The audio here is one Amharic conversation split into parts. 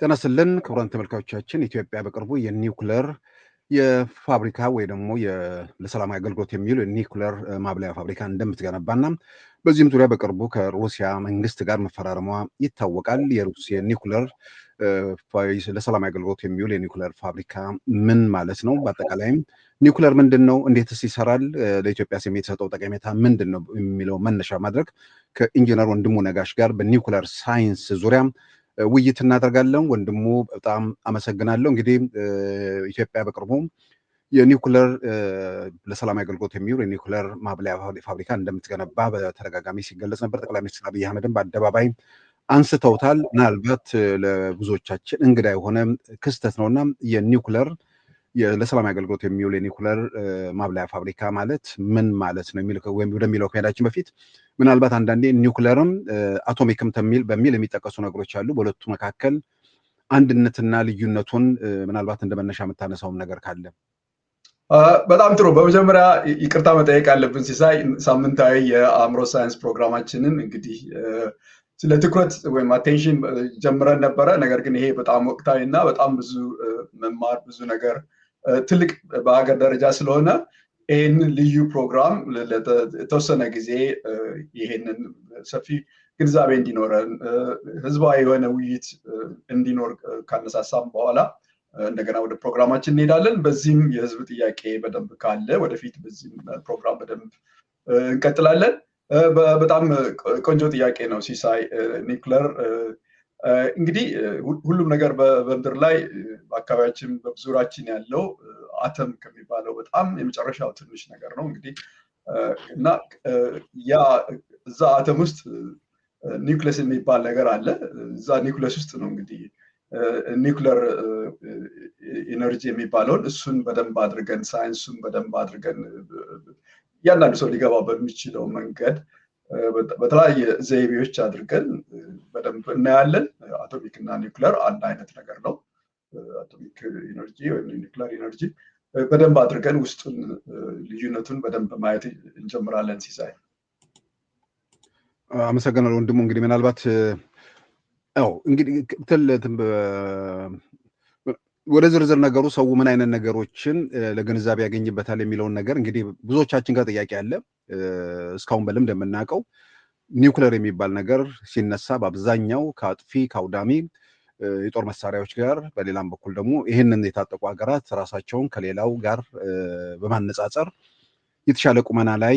ጤና ይስጥልን ክቡራን ተመልካቾቻችን ኢትዮጵያ በቅርቡ የኒውክለር የፋብሪካ ወይ ደግሞ ለሰላማዊ አገልግሎት የሚውል የኒውክለር ማብለያ ፋብሪካ እንደምትገነባና በዚህም ዙሪያ በቅርቡ ከሩሲያ መንግስት ጋር መፈራረሟ ይታወቃል። የሩሲያ ኒውክለር ለሰላማዊ አገልግሎት የሚውል የኒውክለር ፋብሪካ ምን ማለት ነው? በአጠቃላይም ኒውክለር ምንድን ነው? እንዴትስ ይሰራል? ለኢትዮጵያ የሚሰጠው ጠቀሜታ ምንድን ነው? የሚለው መነሻ ማድረግ ከኢንጂነር ወንድሙ ነጋሽ ጋር በኒውክለር ሳይንስ ዙሪያ ውይይት እናደርጋለን። ወንድሙ በጣም አመሰግናለሁ። እንግዲህ ኢትዮጵያ በቅርቡ የኒውክለር ለሰላማዊ አገልግሎት የሚውል የኒውክለር ማብለያ ፋብሪካ እንደምትገነባ በተደጋጋሚ ሲገለጽ ነበር። ጠቅላይ ሚኒስትር አብይ አህመድም በአደባባይ አንስተውታል። ምናልባት ለብዙዎቻችን እንግዳ የሆነ ክስተት ነውና የኒውክለር ለሰላማዊ አገልግሎት የሚውል የኒውክለር ማብለያ ፋብሪካ ማለት ምን ማለት ነው ወደሚለው ከሄዳችን በፊት ምናልባት አንዳንዴ ኒውክለርም አቶሚክም በሚል የሚጠቀሱ ነገሮች አሉ። በሁለቱ መካከል አንድነትና ልዩነቱን ምናልባት እንደ መነሻ የምታነሳውም ነገር ካለ። በጣም ጥሩ። በመጀመሪያ ይቅርታ መጠየቅ አለብን ሲሳይ፣ ሳምንታዊ የአእምሮ ሳይንስ ፕሮግራማችንን እንግዲህ ስለ ትኩረት ወይም አቴንሽን ጀምረን ነበረ። ነገር ግን ይሄ በጣም ወቅታዊ እና በጣም ብዙ መማር ብዙ ነገር ትልቅ በሀገር ደረጃ ስለሆነ ይህንን ልዩ ፕሮግራም ለተወሰነ ጊዜ ይህንን ሰፊ ግንዛቤ እንዲኖረን ህዝባዊ የሆነ ውይይት እንዲኖር ካነሳሳም በኋላ እንደገና ወደ ፕሮግራማችን እንሄዳለን። በዚህም የህዝብ ጥያቄ በደንብ ካለ ወደፊት በዚህም ፕሮግራም በደንብ እንቀጥላለን። በጣም ቆንጆ ጥያቄ ነው ሲሳይ። ኒውክለር እንግዲህ ሁሉም ነገር በምድር ላይ በአካባቢያችን በዙሪያችን ያለው አተም ከሚባለው በጣም የመጨረሻው ትንሽ ነገር ነው እንግዲህ እና ያ እዛ አተም ውስጥ ኒውክለስ የሚባል ነገር አለ። እዛ ኒውክለስ ውስጥ ነው እንግዲህ ኒውክለር ኢነርጂ የሚባለውን እሱን በደንብ አድርገን ሳይንሱን በደንብ አድርገን እያንዳንዱ ሰው ሊገባ በሚችለው መንገድ በተለያየ ዘይቤዎች አድርገን በደንብ እናያለን። አቶሚክ እና ኒውክለር አንድ አይነት ነገር ነው። አቶሚክ ኢነርጂ ወይም ኒውክለር ኢነርጂ በደንብ አድርገን ውስጡን ልዩነቱን በደንብ ማየት እንጀምራለን። ሲሳይ አመሰግናለሁ ወንድሙ። እንግዲህ ምናልባት እንግዲህ ወደ ዝርዝር ነገሩ ሰው ምን አይነት ነገሮችን ለግንዛቤ ያገኝበታል የሚለውን ነገር እንግዲህ ብዙዎቻችን ጋር ጥያቄ አለ። እስካሁን በልምድ የምናውቀው ኒውክለር የሚባል ነገር ሲነሳ በአብዛኛው ከአጥፊ ከአውዳሚ የጦር መሳሪያዎች ጋር፣ በሌላም በኩል ደግሞ ይህንን የታጠቁ ሀገራት ራሳቸውን ከሌላው ጋር በማነጻጸር የተሻለ ቁመና ላይ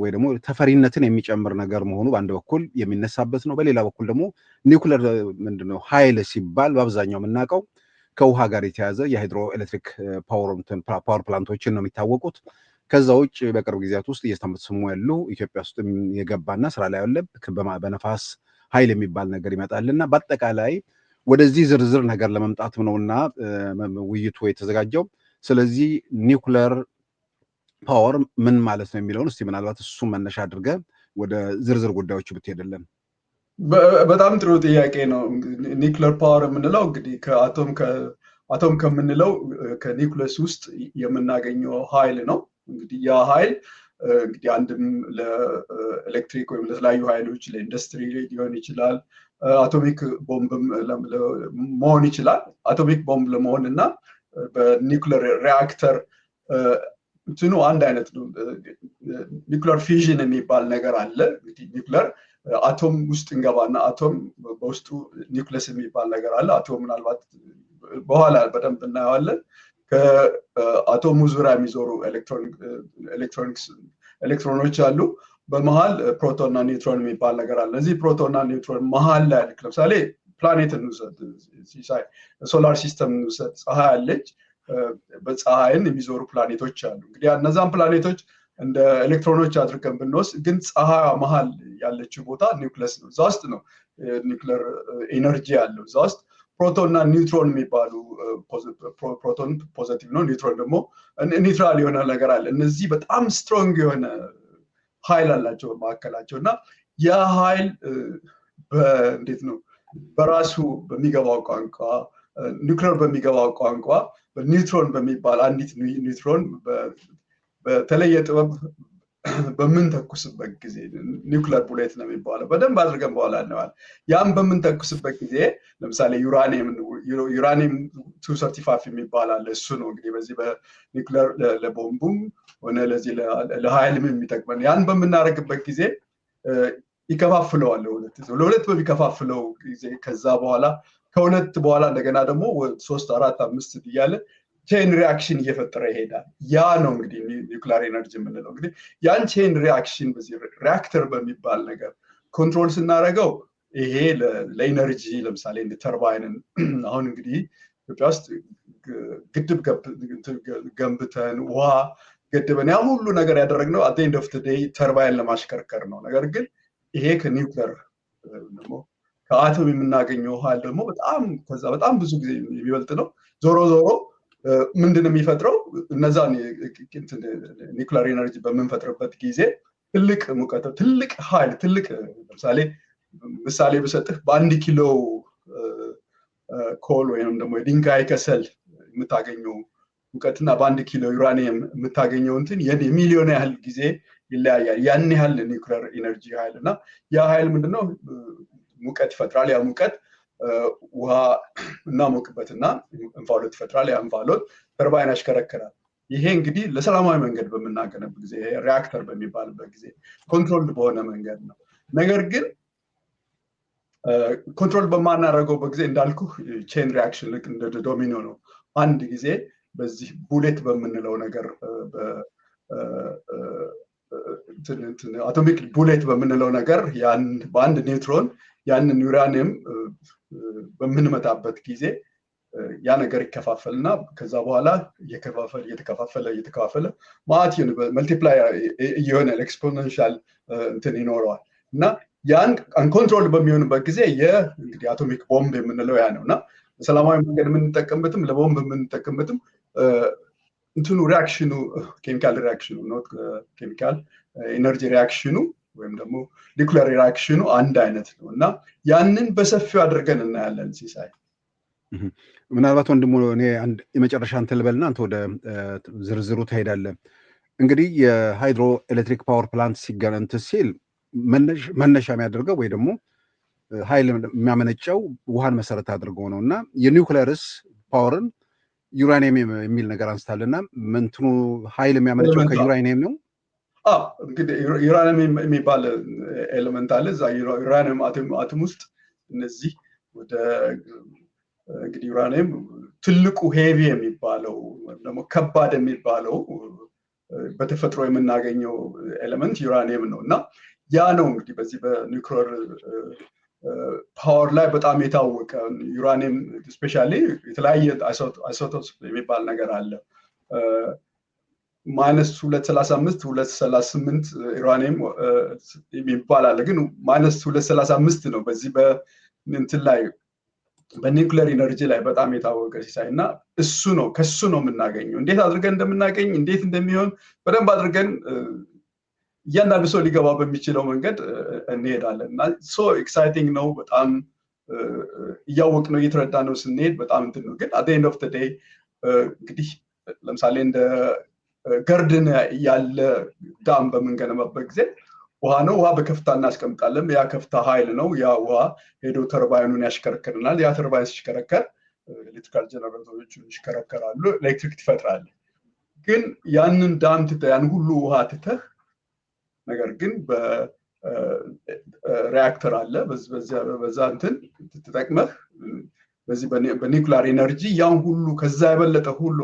ወይ ደግሞ ተፈሪነትን የሚጨምር ነገር መሆኑ በአንድ በኩል የሚነሳበት ነው። በሌላ በኩል ደግሞ ኒውክለር ምንድነው ኃይል ሲባል በአብዛኛው የምናውቀው ከውሃ ጋር የተያዘ የሃይድሮ ኤሌክትሪክ ፓወር ፕላንቶችን ነው የሚታወቁት። ከዛ ውጭ በቅርብ ጊዜያት ውስጥ እየተሰሙ ያሉ ኢትዮጵያ ውስጥ የገባና ስራ ላይ ያለ በነፋስ ኃይል የሚባል ነገር ይመጣልና በአጠቃላይ ወደዚህ ዝርዝር ነገር ለመምጣት ነውና ውይይቱ የተዘጋጀው። ስለዚህ ኒውክለር ፓወር ምን ማለት ነው የሚለውን እስቲ ምናልባት እሱ መነሻ አድርገ ወደ ዝርዝር ጉዳዮች ብትሄድልን። በጣም ጥሩ ጥያቄ ነው። ኒውክለር ፓወር የምንለው እንግዲህ ከአቶም ከምንለው ከኒውክለስ ውስጥ የምናገኘው ኃይል ነው። እንግዲህ ያ ኃይል እንግዲህ አንድም ለኤሌክትሪክ ወይም ለተለያዩ ኃይሎች ለኢንዱስትሪ ሊሆን ይችላል። አቶሚክ ቦምብም መሆን ይችላል። አቶሚክ ቦምብ ለመሆን እና በኒውክለር ሪአክተር እንትኑ አንድ አይነት ነው። ኒውክለር ፊዥን የሚባል ነገር አለ። እንግዲህ ኒውክለር አቶም ውስጥ እንገባና አቶም በውስጡ ኒውክለስ የሚባል ነገር አለ። አቶም ምናልባት በኋላ በደንብ እናየዋለን። ከአቶሙ ዙሪያ የሚዞሩ ኤሌክትሮኖች አሉ። በመሃል ፕሮቶን እና ኒውትሮን የሚባል ነገር አለ። እዚህ ፕሮቶን እና ኒውትሮን መሃል ላይ ለምሳሌ ፕላኔትን እንውሰድ፣ ሶላር ሲስተም እንውሰድ። ፀሐይ አለች። በፀሐይን የሚዞሩ ፕላኔቶች አሉ። እንግዲህ እነዛን ፕላኔቶች እንደ ኤሌክትሮኖች አድርገን ብንወስድ ግን ፀሐይ መሃል ያለችው ቦታ ኒውክለስ ነው። እዛ ውስጥ ነው ኒውክለር ኢነርጂ ያለው። እዛ ውስጥ ፕሮቶን እና ኒውትሮን የሚባሉ ፕሮቶን ፖዚቲቭ ነው፣ ኒውትሮን ደግሞ ኒውትራል የሆነ ነገር አለ። እነዚህ በጣም ስትሮንግ የሆነ ኃይል አላቸው በመካከላቸው እና ያ ኃይል እንዴት ነው በራሱ በሚገባው ቋንቋ ኒውክለር በሚገባው ቋንቋ በኒውትሮን በሚባል አንዲት ኒውትሮን በተለየ ጥበብ በምንተኩስበት ጊዜ ኒውክለር ቡሌት ነው የሚባለው። በደንብ አድርገን በኋላ እናየዋለን። ያን በምንተኩስበት ጊዜ ለምሳሌ ዩራኒየም 235 የሚባል አለ። እሱ ነው እንግዲህ በዚህ በኒውክለር ለቦምቡም ሆነ ለዚህ ለኃይልም የሚጠቅመን። ያን በምናደርግበት ጊዜ ይከፋፍለዋል ለሁለት በሚከፋፍለው ጊዜ ከዛ በኋላ ከሁለት በኋላ እንደገና ደግሞ 3 4 5 እያለ ቼን ሪአክሽን እየፈጠረ ይሄዳል። ያ ነው እንግዲህ ኒውክሊር ኤነርጂ የምንለው። እንግዲህ ያን ቼን ሪአክሽን በዚህ ሪአክተር በሚባል ነገር ኮንትሮል ስናደርገው ይሄ ለኢነርጂ ለምሳሌ እንደ ተርባይንን አሁን እንግዲህ ኢትዮጵያ ውስጥ ግድብ ገንብተን ውሃ ገድበን ያ ሁሉ ነገር ያደረግነው አት ኤንድ ኦፍ ዘ ዴይ ተርባይን ለማሽከርከር ነው። ነገር ግን ይሄ ከኒውክሊር ደግሞ ከአቶም የምናገኘው ኃይል ደግሞ ከዛ በጣም ብዙ ጊዜ የሚበልጥ ነው። ዞሮ ምንድነው የሚፈጥረው? እነዛን ኒውክሊር ኤነርጂ በምንፈጥርበት ጊዜ ትልቅ ሙቀት፣ ትልቅ ኃይል፣ ትልቅ ምሳሌ ብሰጥህ በ1 ኪሎ ኮል ወይም ደግሞ የድንጋይ ከሰል የምታገኘው ሙቀትና በ1 ኪሎ ዩራኒየም የምታገኘው እንትን የሚሊዮን ያህል ጊዜ ይለያያል። ያን ያህል ኒውክሊር ኤነርጂ ኃይል እና ያ ኃይል ምንድነው ሙቀት ይፈጥራል። ያ ሙቀት ውሃ እናሞቅበትና እንፋሎት ይፈጥራል። ያ እንፋሎት ተርባይን ያሽከረክራል። ይሄ እንግዲህ ለሰላማዊ መንገድ በምናገነብበት ጊዜ ሪአክተር በሚባልበት ጊዜ ኮንትሮልድ በሆነ መንገድ ነው። ነገር ግን ኮንትሮል በማናደርገው ጊዜ እንዳልኩ ቼን ሪአክሽን ልክ እንደ ዶሚኖ ነው። አንድ ጊዜ በዚህ ቡሌት በምንለው ነገር አቶሚክ ቡሌት በምንለው ነገር በአንድ ኒውትሮን ያንን ዩራኒየም በምንመታበት ጊዜ ያ ነገር ይከፋፈልና ከዛ በኋላ እየተከፋፈለ ማለት መልቲፕላይ የሆነ ኤክስፖኔንሻል እንትን ይኖረዋል እና ያን አንኮንትሮል በሚሆንበት ጊዜ እንግዲህ አቶሚክ ቦምብ የምንለው ያ ነው እና በሰላማዊ መንገድ የምንጠቀምበትም ለቦምብ የምንጠቀምበትም እንትኑ ሪአክሽኑ ኬሚካል ሪአክሽኑ ኖት ኬሚካል ኤነርጂ ሪአክሽኑ ወይም ደግሞ ኒውክሊር ሪአክሽኑ አንድ አይነት ነው እና ያንን በሰፊው አድርገን እናያለን። ሲሳይ ምናልባት ወንድሙ እኔ አንድ የመጨረሻ እንትን ልበልና አንተ ወደ ዝርዝሩ ትሄዳለህ። እንግዲህ የሃይድሮ ኤሌክትሪክ ፓወር ፕላንት ሲገነንት ሲል መነሻ የሚያደርገው ወይ ደግሞ ኃይል የሚያመነጨው ውሃን መሰረት አድርገው ነው እና የኒውክሊርስ ፓወርን ዩራኒየም የሚል ነገር አንስታልና ምንትኑ ኃይል የሚያመነጨው ከዩራኒየም ነው። እንግዲህ ዩራኒየም የሚባል ኤሌመንት አለ። እዛ ዩራኒየም አቶም ውስጥ እነዚህ ወደ እንግዲህ ዩራኒየም ትልቁ ሄቪ የሚባለው ደግሞ ከባድ የሚባለው በተፈጥሮ የምናገኘው ኤሌመንት ዩራኒየም ነው እና ያ ነው እንግዲህ በዚህ በኒውክሊር ፓወር ላይ በጣም የታወቀ ዩራኒየም ስፔሻሊ የተለያየ አይሶቶፕስ የሚባል ነገር አለ። -235 238 ዩራኒየም የሚባል አለ። ግን -235 ነው በዚህ በእንትን ላይ በኒውክሊር ኢነርጂ ላይ በጣም የታወቀ ሲሳይ እና ከሱ ነው የምናገኘው። እንዴት አድርገን እንደምናገኝ እንዴት እንደሚሆን በደንብ አድርገን እያንዳንዱ ሰው ሊገባ በሚችለው መንገድ እንሄዳለን እና ሶ ኤክሳይቲንግ ነው። በጣም እያወቅ ነው እየተረዳ ነው ስንሄድ በጣም እንትን ነው። ግን አት ኤንድ ኦፍ ዘ ዴይ እንግዲህ ለምሳሌ እንደ ገርድን ያለ ዳም በምንገነባበት ጊዜ ውሃ ነው። ውሃ በከፍታ እናስቀምጣለን። ያ ከፍታ ኃይል ነው። ያ ውሃ ሄዶ ተርባይኑን ያሽከረክርናል። ያ ተርባይን ሲሽከረከር ኤሌክትሪካል ጀነሬተሮች ይሽከረከራሉ፣ ኤሌክትሪክ ትፈጥራለ። ግን ያንን ዳም ትተህ ያን ሁሉ ውሃ ትተህ ነገር ግን በሪአክተር አለ በዛ እንትን ተጠቅመህ በዚህ በኒውክሊር ኤነርጂ ያን ሁሉ ከዛ የበለጠ ሁሉ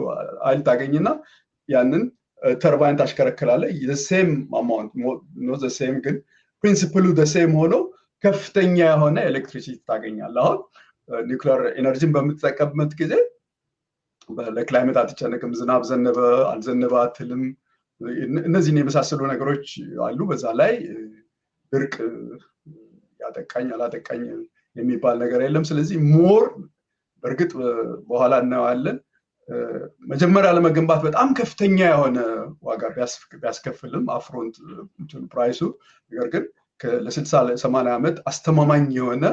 ኃይል ታገኝና ያንን ተርባይን ታሽከረክራለህ። ሴም አማውንት ኖት ዘ ሴም ግን ፕሪንሲፕሉ ዘ ሴም ሆኖ ከፍተኛ የሆነ ኤሌክትሪሲቲ ታገኛለህ። አሁን ኒውክሊር ኤነርጂን በምትጠቀምበት ጊዜ ለክላይሜት አትጨነቅም። ዝናብ ዘነበ አልዘነበ አትልም። እነዚህን የመሳሰሉ ነገሮች አሉ። በዛ ላይ ድርቅ ያጠቃኝ አላጠቃኝ የሚባል ነገር የለም። ስለዚህ ሞር በእርግጥ በኋላ እናየዋለን መጀመሪያ ለመገንባት በጣም ከፍተኛ የሆነ ዋጋ ቢያስከፍልም አፍሮንት ፕራይሱ፣ ነገር ግን ለ60-80 ዓመት አስተማማኝ የሆነ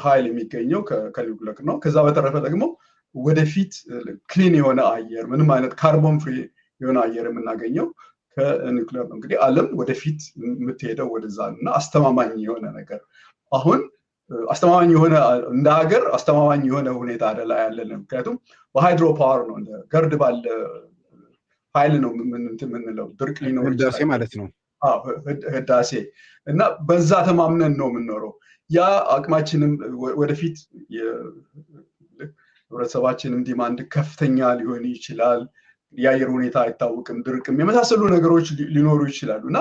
ኃይል የሚገኘው ከኒውክሊር ነው። ከዛ በተረፈ ደግሞ ወደፊት ክሊን የሆነ አየር ምንም አይነት ካርቦን ፍሪ የሆነ አየር የምናገኘው ከኒውክሌር ነው። እንግዲህ ዓለም ወደፊት የምትሄደው ወደዛ እና አስተማማኝ የሆነ ነገር አሁን አስተማማኝ የሆነ እንደ ሀገር አስተማማኝ የሆነ ሁኔታ አይደለ ያለን። ምክንያቱም በሃይድሮ ፓወር ነው እንደ ገርድ ባለ ኃይል ነው የምንለው። ድርቅ ሊኖር ህዳሴ ማለት ነው። ህዳሴ እና በዛ ተማምነን ነው የምንኖረው። ያ አቅማችንም ወደፊት ህብረተሰባችንም ዲማንድ ከፍተኛ ሊሆን ይችላል። የአየር ሁኔታ አይታወቅም፣ ድርቅም የመሳሰሉ ነገሮች ሊኖሩ ይችላሉ እና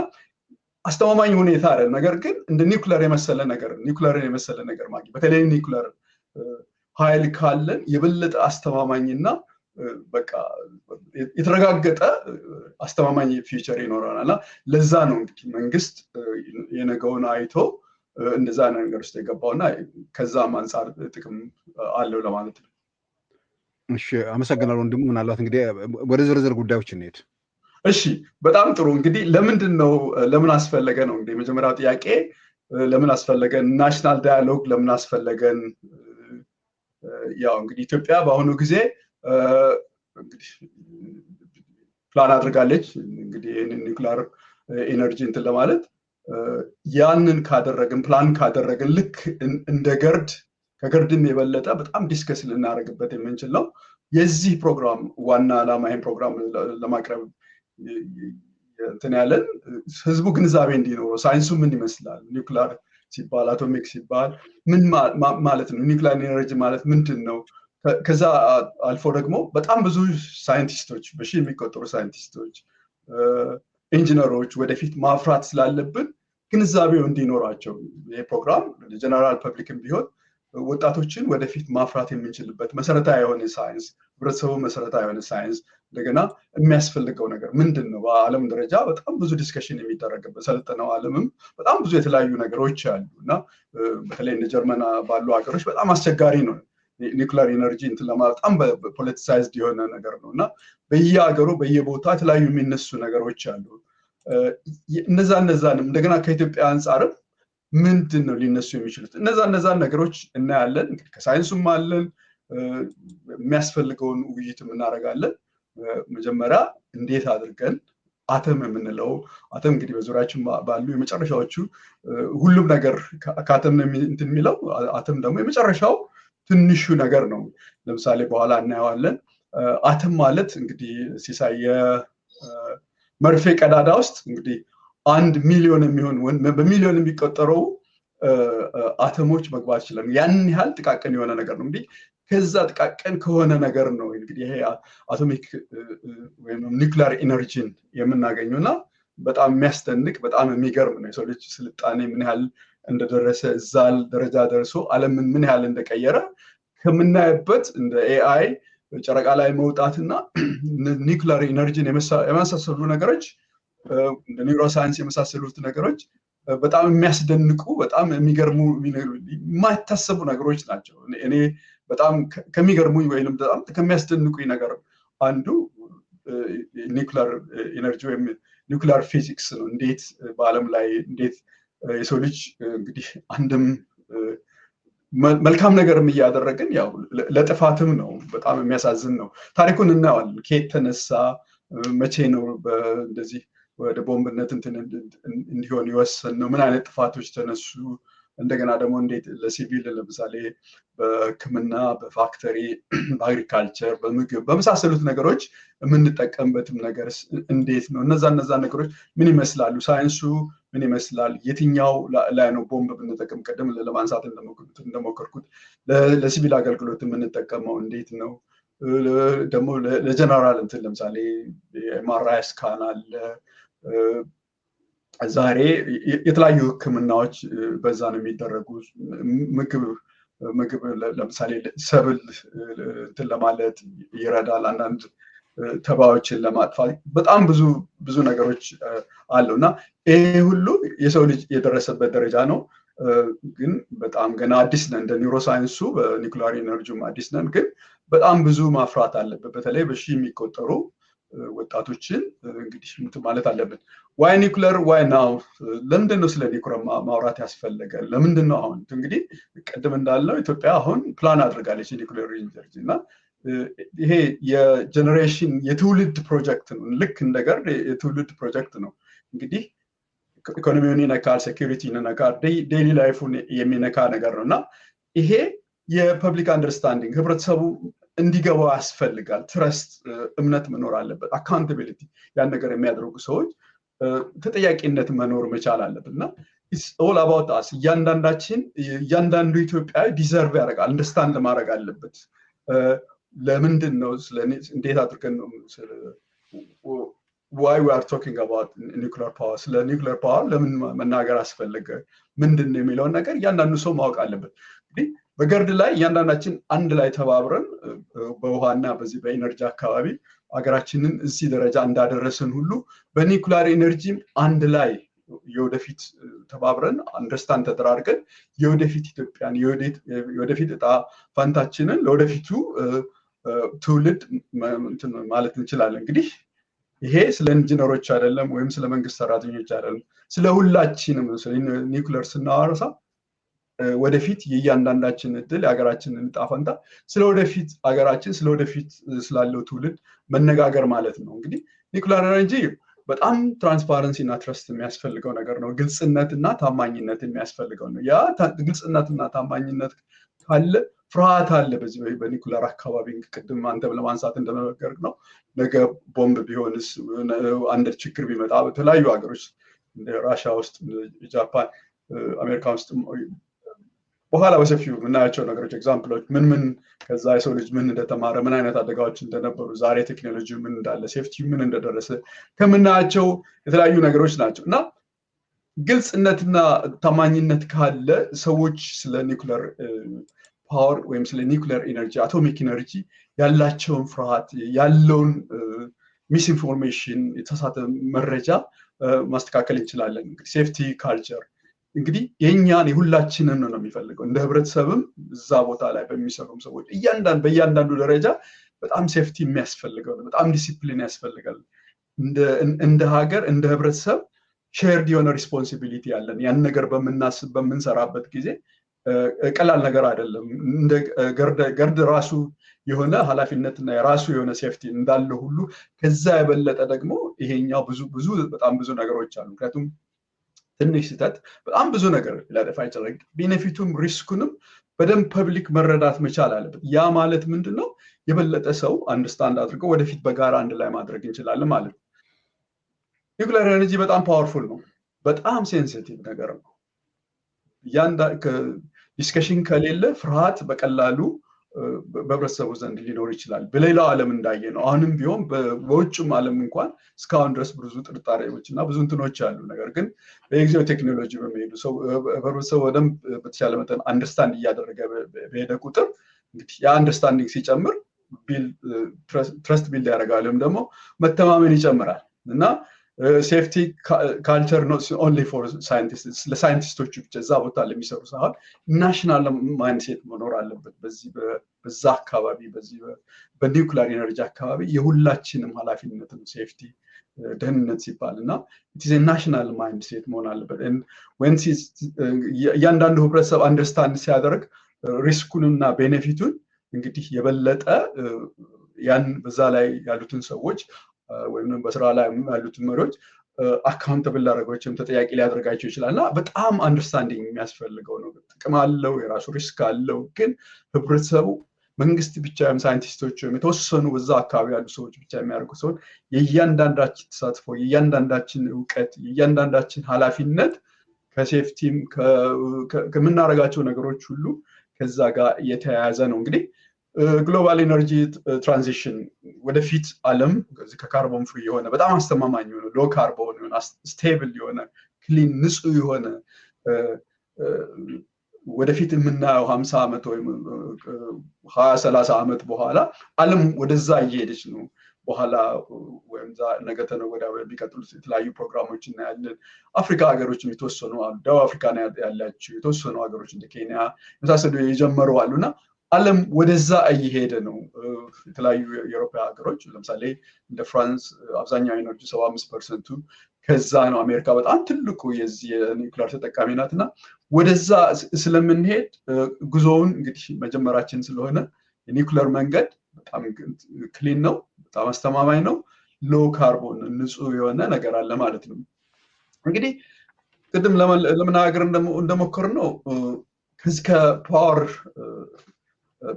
አስተማማኝ ሁኔታ አይደለም። ነገር ግን እንደ ኒውክለር የመሰለ ነገር ማግኘት በተለይ ኒውክለር ኃይል ካለን የበለጠ አስተማማኝና በቃ የተረጋገጠ አስተማማኝ ፊውቸር ይኖረናል እና ለዛ ነው እንግዲህ መንግስት የነገውን አይቶ እንደዛ ነገር ውስጥ የገባውና ከዛም አንጻር ጥቅም አለው ለማለት ነው። እሺ፣ አመሰግናለሁ ወንድሙ። ምናልባት እንግዲህ ወደ ዝርዝር ጉዳዮች እንሄድ። እሺ፣ በጣም ጥሩ። እንግዲህ ለምን አስፈለገ ነው እንግዲህ የመጀመሪያው ጥያቄ። ለምን አስፈለገን? ናሽናል ዳያሎግ ለምን አስፈለገን? ያው እንግዲህ ኢትዮጵያ በአሁኑ ጊዜ እንግዲህ ፕላን አድርጋለች እንግዲህ ይህንን ኒውክሊየር ኤነርጂ እንትን ለማለት ያንን ፕላን ካደረግን ልክ እንደ ከገርድም የበለጠ በጣም ዲስከስ ልናደርግበት የምንችል ነው። የዚህ ፕሮግራም ዋና ዓላማ ይህን ፕሮግራም ለማቅረብ እንትን ያለን ህዝቡ ግንዛቤ እንዲኖረው ሳይንሱ ምን ይመስላል፣ ኒውክሊየር ሲባል አቶሚክ ሲባል ምን ማለት ነው፣ ኒውክሊየር ኤነርጂ ማለት ምንድን ነው፣ ከዛ አልፎ ደግሞ በጣም ብዙ ሳይንቲስቶች በሺ የሚቆጠሩ ሳይንቲስቶች ኢንጂነሮች ወደፊት ማፍራት ስላለብን ግንዛቤው እንዲኖራቸው ይህ ፕሮግራም ጀነራል ፐብሊክም ቢሆን ወጣቶችን ወደፊት ማፍራት የምንችልበት መሰረታዊ የሆነ ሳይንስ ህብረተሰቡ መሰረታዊ የሆነ ሳይንስ እንደገና የሚያስፈልገው ነገር ምንድን ነው። በዓለም ደረጃ በጣም ብዙ ዲስከሽን የሚደረግበት ሰለጠነው ዓለምም በጣም ብዙ የተለያዩ ነገሮች አሉ እና በተለይ እንደ ጀርመን ባሉ ሀገሮች በጣም አስቸጋሪ ነው ኒውክሊየር ኤነርጂ እንትን ለማለት በጣም ፖለቲሳይዝድ የሆነ ነገር ነው እና በየሀገሩ በየቦታ የተለያዩ የሚነሱ ነገሮች አሉ። እነዛንም እንደገና ከኢትዮጵያ አንጻርም ምንድን ነው ሊነሱ የሚችሉት እነዛን ነገሮች እናያለን። እንግዲህ ከሳይንሱም አለን የሚያስፈልገውን ውይይትም እናደርጋለን። መጀመሪያ እንዴት አድርገን አተም የምንለው አተም እንግዲህ በዙሪያችን ባሉ የመጨረሻዎቹ ሁሉም ነገር ከአተም ነው እንትን የሚለው አተም ደግሞ የመጨረሻው ትንሹ ነገር ነው። ለምሳሌ በኋላ እናየዋለን። አተም ማለት እንግዲህ ሲሳይ የመርፌ ቀዳዳ ውስጥ እንግዲህ 1 ሚሊዮን የሚሆን በሚሊዮን የሚቆጠረው አተሞች መግባት ይችላል። ያን ያህል ጥቃቅን የሆነ ነገር ነው። እንግዲህ ከዛ ጥቃቅን ከሆነ ነገር ነው እንግዲህ ይሄ አቶሚክ ወይም ኒውክሊየር ኤነርጂን የምናገኘው እና በጣም የሚያስደንቅ በጣም የሚገርም ነው። የሰው ልጅ ስልጣኔ ምን ያህል እንደደረሰ እዛ ደረጃ ደርሶ ዓለምን ምን ያህል እንደቀየረ ከምናይበት እንደ ኤአይ ጨረቃ ላይ መውጣትና ኒውክሊየር ኤነርጂን የመሳሰሉ ነገሮች እንደ ኒውሮሳይንስ የመሳሰሉት ነገሮች በጣም የሚያስደንቁ በጣም የሚገርሙ የማይታሰቡ ነገሮች ናቸው። እኔ በጣም ከሚገርሙኝ ወይም በጣም ከሚያስደንቁኝ ነገር አንዱ ኒውክሊየር ኤነርጂ ወይም ኒውክሊየር ፊዚክስ ነው። እንዴት በዓለም ላይ እንዴት የሰው ልጅ እንግዲህ አንድም መልካም ነገርም እያደረግን ያው ለጥፋትም ነው። በጣም የሚያሳዝን ነው። ታሪኩን እናየዋለን። ከየት ተነሳ፣ መቼ ነው እንደዚህ ወደ ቦምብነት እንዲሆን የወሰን ነው፣ ምን አይነት ጥፋቶች ተነሱ፣ እንደገና ደግሞ እንዴት ለሲቪል ለምሳሌ በሕክምና በፋክተሪ በአግሪካልቸር በምግብ በመሳሰሉት ነገሮች የምንጠቀምበትም ነገር እንዴት ነው፣ እነዛ ነገሮች ምን ይመስላሉ፣ ሳይንሱ ምን ይመስላል፣ የትኛው ላይ ነው ቦምብ ብንጠቀም ቀደም ለማንሳት እንደሞከርኩት ለሲቪል አገልግሎት የምንጠቀመው እንዴት ነው፣ ደግሞ ለጀነራል እንትን ለምሳሌ ኤምአርአይ ስካን አለ። ዛሬ የተለያዩ ህክምናዎች በዛ ነው የሚደረጉ። ምግብ ለምሳሌ ሰብል እንትን ለማለት ይረዳል። አንዳንድ ተባዮችን ለማጥፋት በጣም ብዙ ነገሮች አለው እና ይሄ ሁሉ የሰው ልጅ የደረሰበት ደረጃ ነው። ግን በጣም ገና አዲስ ነን። እንደ ኒውሮሳይንሱ በኒውክሊየር ኤነርጂም አዲስ ነን። ግን በጣም ብዙ ማፍራት አለበት። በተለይ በሺ የሚቆጠሩ ወጣቶችን እንግዲህ እንትን ማለት አለብን። ዋይ ኒውክሊየር ዋይ ናው? ለምንድን ነው ስለ ኒውክሊየር ማውራት ያስፈለገ? ለምንድን ነው አሁን እንግዲህ ቅድም እንዳለው ኢትዮጵያ አሁን ፕላን አድርጋለች የኒውክሊየር ኤነርጂ እና ይሄ የጀነሬሽን የትውልድ ፕሮጀክት ነው። ልክ እንደ ገርድ የትውልድ ፕሮጀክት ነው። እንግዲህ ኢኮኖሚውን ይነካል፣ ሴኪሪቲን ይነካል፣ ዴይሊ ላይፉን የሚነካ ነገር ነው እና ይሄ የፐብሊክ አንደርስታንዲንግ ህብረተሰቡ እንዲገባው ያስፈልጋል። ትረስት እምነት መኖር አለበት። አካውንታቢሊቲ ያን ነገር የሚያደርጉ ሰዎች ተጠያቂነት መኖር መቻል አለበት እና ኢትስ ኦል አባውት አስ እያንዳንዱ ኢትዮጵያዊ ዲዘርቭ ያደርጋል፣ አንደርስታንድ ማድረግ አለበት። ለምንድን ነው እንዴት አድርገን ነው why we are talking about nuclear power ስለ ኒውክሊየር ፓወር ለምን መናገር አስፈለገ ምንድን ነው የሚለውን ነገር እያንዳንዱ ሰው ማወቅ አለበት። እንግዲህ በገርድ ላይ እያንዳንዳችን አንድ ላይ ተባብረን በውሃና በዚህ በኢነርጂ አካባቢ ሀገራችንን እዚህ ደረጃ እንዳደረስን ሁሉ በኒውክሊየር ኢነርጂም አንድ ላይ የወደፊት ተባብረን አንደርስታንድ ተደራርገን የወደፊት ኢትዮጵያን የወደፊት እጣ ፈንታችንን ለወደፊቱ ትውልድ ማለት እንችላለን። እንግዲህ ይሄ ስለ ኢንጂነሮች አይደለም ወይም ስለ መንግስት ሰራተኞች አይደለም፣ ስለ ሁላችንም ስለ ኒውክሊየር ስናወራ ወደፊት የእያንዳንዳችን እድል የሀገራችንን እጣ ፈንታ ስለወደፊት ሀገራችን ስለወደፊት ስላለው ትውልድ መነጋገር ማለት ነው። እንግዲህ ኒውክሊየር ኤነርጂ በጣም ትራንስፓረንሲ እና ትረስት የሚያስፈልገው ነገር ነው። ግልጽነትና ታማኝነት የሚያስፈልገው ነው። ያ ግልጽነትና ታማኝነት ካለ ፍርሃት አለ በዚህ በኒውክሊየር አካባቢ። ቅድም አንተም ለማንሳት እንደመነገር ነው ነገ ቦምብ ቢሆንስ አንድ ችግር ቢመጣ በተለያዩ ሀገሮች ራሽያ ውስጥ ጃፓን አሜሪካ ውስጥ በኋላ በሰፊው የምናያቸው ነገሮች ኤግዛምፕሎች ምን ከዛ የሰው ልጅ ምን እንደተማረ ምን አይነት አደጋዎች እንደነበሩ ዛሬ ቴክኖሎጂ ምን እንዳለ ሴፍቲ ምን እንደደረሰ ከምናያቸው የተለያዩ ነገሮች ናቸው እና ግልጽነትና ታማኝነት ካለ ሰዎች ስለ ኒውክሊየር ፓወር ወይም ስለ ኒውክሊየር ኢነርጂ አቶሚክ ኢነርጂ ያላቸውን ፍርሃት ያለውን ሚስኢንፎርሜሽን የተሳሳተ መረጃ ማስተካከል እንችላለን። እንግዲህ ሴፍቲ ካልቸር እንግዲህ የኛን የሁላችንን ነው የሚፈልገው። እንደ ህብረተሰብም እዛ ቦታ ላይ በሚሰሩም ሰዎች በእያንዳንዱ ደረጃ በጣም ሴፍቲ የሚያስፈልገው ነው። በጣም ዲሲፕሊን ያስፈልጋል። እንደ ሀገር እንደ ህብረተሰብ ሼርድ የሆነ ሪስፖንሲቢሊቲ ያለን ያን ነገር በምንሰራበት ጊዜ ቀላል ነገር አይደለም። እንደ ገርድ ራሱ የሆነ ኃላፊነትና የራሱ የሆነ ሴፍቲ እንዳለ ሁሉ ከዛ የበለጠ ደግሞ ይሄኛው ብዙ በጣም ብዙ ነገሮች አሉ። ምክንያቱም ትንሽ ስህተት በጣም ብዙ ነገር ሊያጠፋ ይችላል። ቤኔፊቱም ሪስኩንም በደንብ ፐብሊክ መረዳት መቻል አለበት። ያ ማለት ምንድነው? የበለጠ ሰው አንደርስታንድ አድርገው ወደፊት በጋራ አንድ ላይ ማድረግ እንችላለን ማለት ነው። ኒውክሊየር ኤነርጂ በጣም ፓወርፉል ነው። በጣም ሴንሲቲቭ ነገር ነው። ዲስከሽን ከሌለ ፍርሃት በቀላሉ በህብረተሰቡ ዘንድ ሊኖር ይችላል። በሌላው ዓለም እንዳየ ነው። አሁንም ቢሆን በውጭም ዓለም እንኳን እስካሁን ድረስ ብዙ ጥርጣሬዎች እና ብዙ እንትኖች አሉ። ነገር ግን በጊዜው ቴክኖሎጂ በመሄዱ ሰው ህብረተሰቡ በደንብ በተቻለ መጠን አንደርስታንድ እያደረገ በሄደ ቁጥር እንግዲህ ያ አንደርስታንዲንግ ሲጨምር ትረስት ቢልድ ያደርጋል ወይም ደግሞ መተማመን ይጨምራል እና ሴፍቲ ካልቸር ኖት ኦንሊ ፎር ሳይንቲስትስ ለሳይንቲስቶቹ ብቻ እዛ ቦታ ለሚሰሩ ሳይሆን ናሽናል ማይንድሴት መኖር አለበት። በዛ አካባቢ በኒውክሊየር ኤነርጂ አካባቢ የሁላችንም ኃላፊነት ነው ሴፍቲ ደህንነት ሲባል እና ኢትስ ናሽናል ማይንድሴት መሆን አለበት። እያንዳንዱ ህብረተሰብ አንደርስታንድ ሲያደርግ ሪስኩንና ቤኔፊቱን እንግዲህ የበለጠ ያን በዛ ላይ ያሉትን ሰዎች ወይም በስራ ላይ ያሉትን መሪዎች አካውንተብል ላደረጋቸውም ተጠያቂ ሊያደርጋቸው ይችላል እና በጣም አንደርስታንዲንግ የሚያስፈልገው ነው። ጥቅም አለው፣ የራሱ ሪስክ አለው። ግን ህብረተሰቡ መንግስት ብቻ ወይም ሳይንቲስቶች ወይም የተወሰኑ በዛ አካባቢ ያሉ ሰዎች ብቻ የሚያደርጉ ሲሆን የእያንዳንዳችን ተሳትፎ፣ የእያንዳንዳችን እውቀት፣ የእያንዳንዳችን ኃላፊነት ከሴፍቲም ከምናደርጋቸው ነገሮች ሁሉ ከዛ ጋር የተያያዘ ነው። እንግዲህ ግሎባል ኤነርጂ ትራንዚሽን ወደፊት ዓለም ከካርቦን ፍሪ የሆነ በጣም አስተማማኝ የሆነ ሎ ካርቦን የሆነ ስቴብል የሆነ ክሊን ንጹህ የሆነ ወደፊት የምናየው 50 ዓመት ወይም 20-30 ዓመት በኋላ ዓለም ወደዛ እየሄደች ነው። በኋላ ወይም ነገ ተነገ ወዲያ በሚቀጥሉት የተለያዩ ፕሮግራሞች እናያለን። አፍሪካ ሀገሮችም የተወሰኑ አሉ፣ ደቡብ አፍሪካ ያላቸው የተወሰኑ ሀገሮች እንደ ኬንያ የመሳሰሉ የጀመሩ አሉና ዓለም ወደዛ እየሄደ ነው። የተለያዩ የአውሮፓ ሀገሮች ለምሳሌ እንደ ፍራንስ አብዛኛው ኤነርጂ 75% ከዛ ነው። አሜሪካ በጣም ትልቁ የዚህ የኒውክሊየር ተጠቃሚ ናት እና ወደዛ ስለምንሄድ ጉዞውን እንግዲህ መጀመራችን ስለሆነ የኒውክሊየር መንገድ በጣም ክሊን ነው፣ በጣም አስተማማኝ ነው፣ ሎ ካርቦን ንጹህ የሆነ ነገር አለ ማለት ነው። እንግዲህ ቅድም ለመናገር እንደሞከር ነው ከዚህ ከፓወር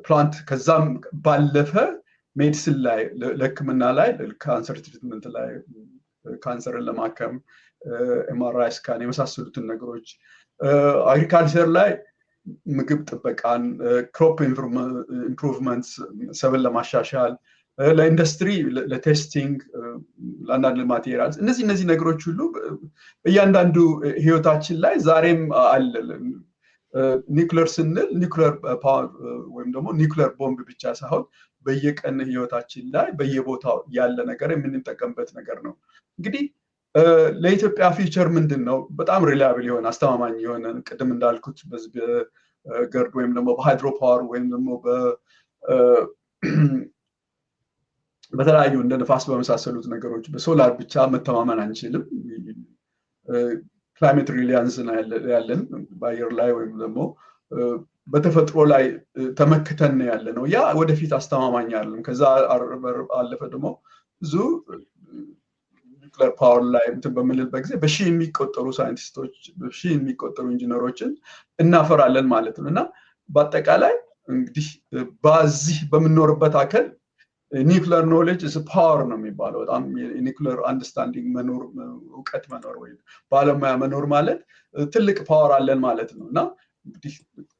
ፕላንት ከዛም ባለፈ ሜዲሲን ላይ ለሕክምና ላይ ካንሰር ትሪትመንት ላይ ካንሰርን ለማከም ኤምአርአይ ስካን የመሳሰሉትን ነገሮች አግሪካልቸር ላይ ምግብ ጥበቃን ክሮፕ ኢምፕሩቭመንት ሰብል ለማሻሻል ለኢንዱስትሪ ለቴስቲንግ ለአንዳንድ ማቴሪያልስ እነዚህ ነገሮች ሁሉ እያንዳንዱ ህይወታችን ላይ ዛሬም አለ። ኒውክለር ስንል ኒውክለር ፓወር ወይም ደግሞ ኒውክለር ቦምብ ብቻ ሳይሆን በየቀን ህይወታችን ላይ በየቦታው ያለ ነገር የምንጠቀምበት ነገር ነው። እንግዲህ ለኢትዮጵያ ፊውቸር ምንድን ነው? በጣም ሪላያብል የሆነ አስተማማኝ የሆነ ቅድም እንዳልኩት በገርድ ወይም ደግሞ በሃይድሮ ፓወር ወይም ደግሞ በተለያዩ እንደ ንፋስ በመሳሰሉት ነገሮች በሶላር ብቻ መተማመን አንችልም። ክላይሜት ሪሊያንስ ያለን በአየር ላይ ወይም ደግሞ በተፈጥሮ ላይ ተመክተን ያለ ነው። ያ ወደፊት አስተማማኝ አይደለም። ከዛ አለፈ ደግሞ ብዙ ኒውክሌር ፓወር ላይ እንትን በምንልበት ጊዜ በሺህ የሚቆጠሩ ሳይንቲስቶች በሺህ የሚቆጠሩ ኢንጂነሮችን እናፈራለን ማለት ነው። እና በአጠቃላይ እንግዲህ በዚህ በምንኖርበት አካል ኒውክለር ኖሌጅ is ፓወር ነው የሚባለው። በጣም የኒውክለር አንደርስታንዲንግ መኖር እውቀት መኖር ወይ ባለሙያ መኖር ማለት ትልቅ ፓወር አለን ማለት ነው። እና እንግዲህ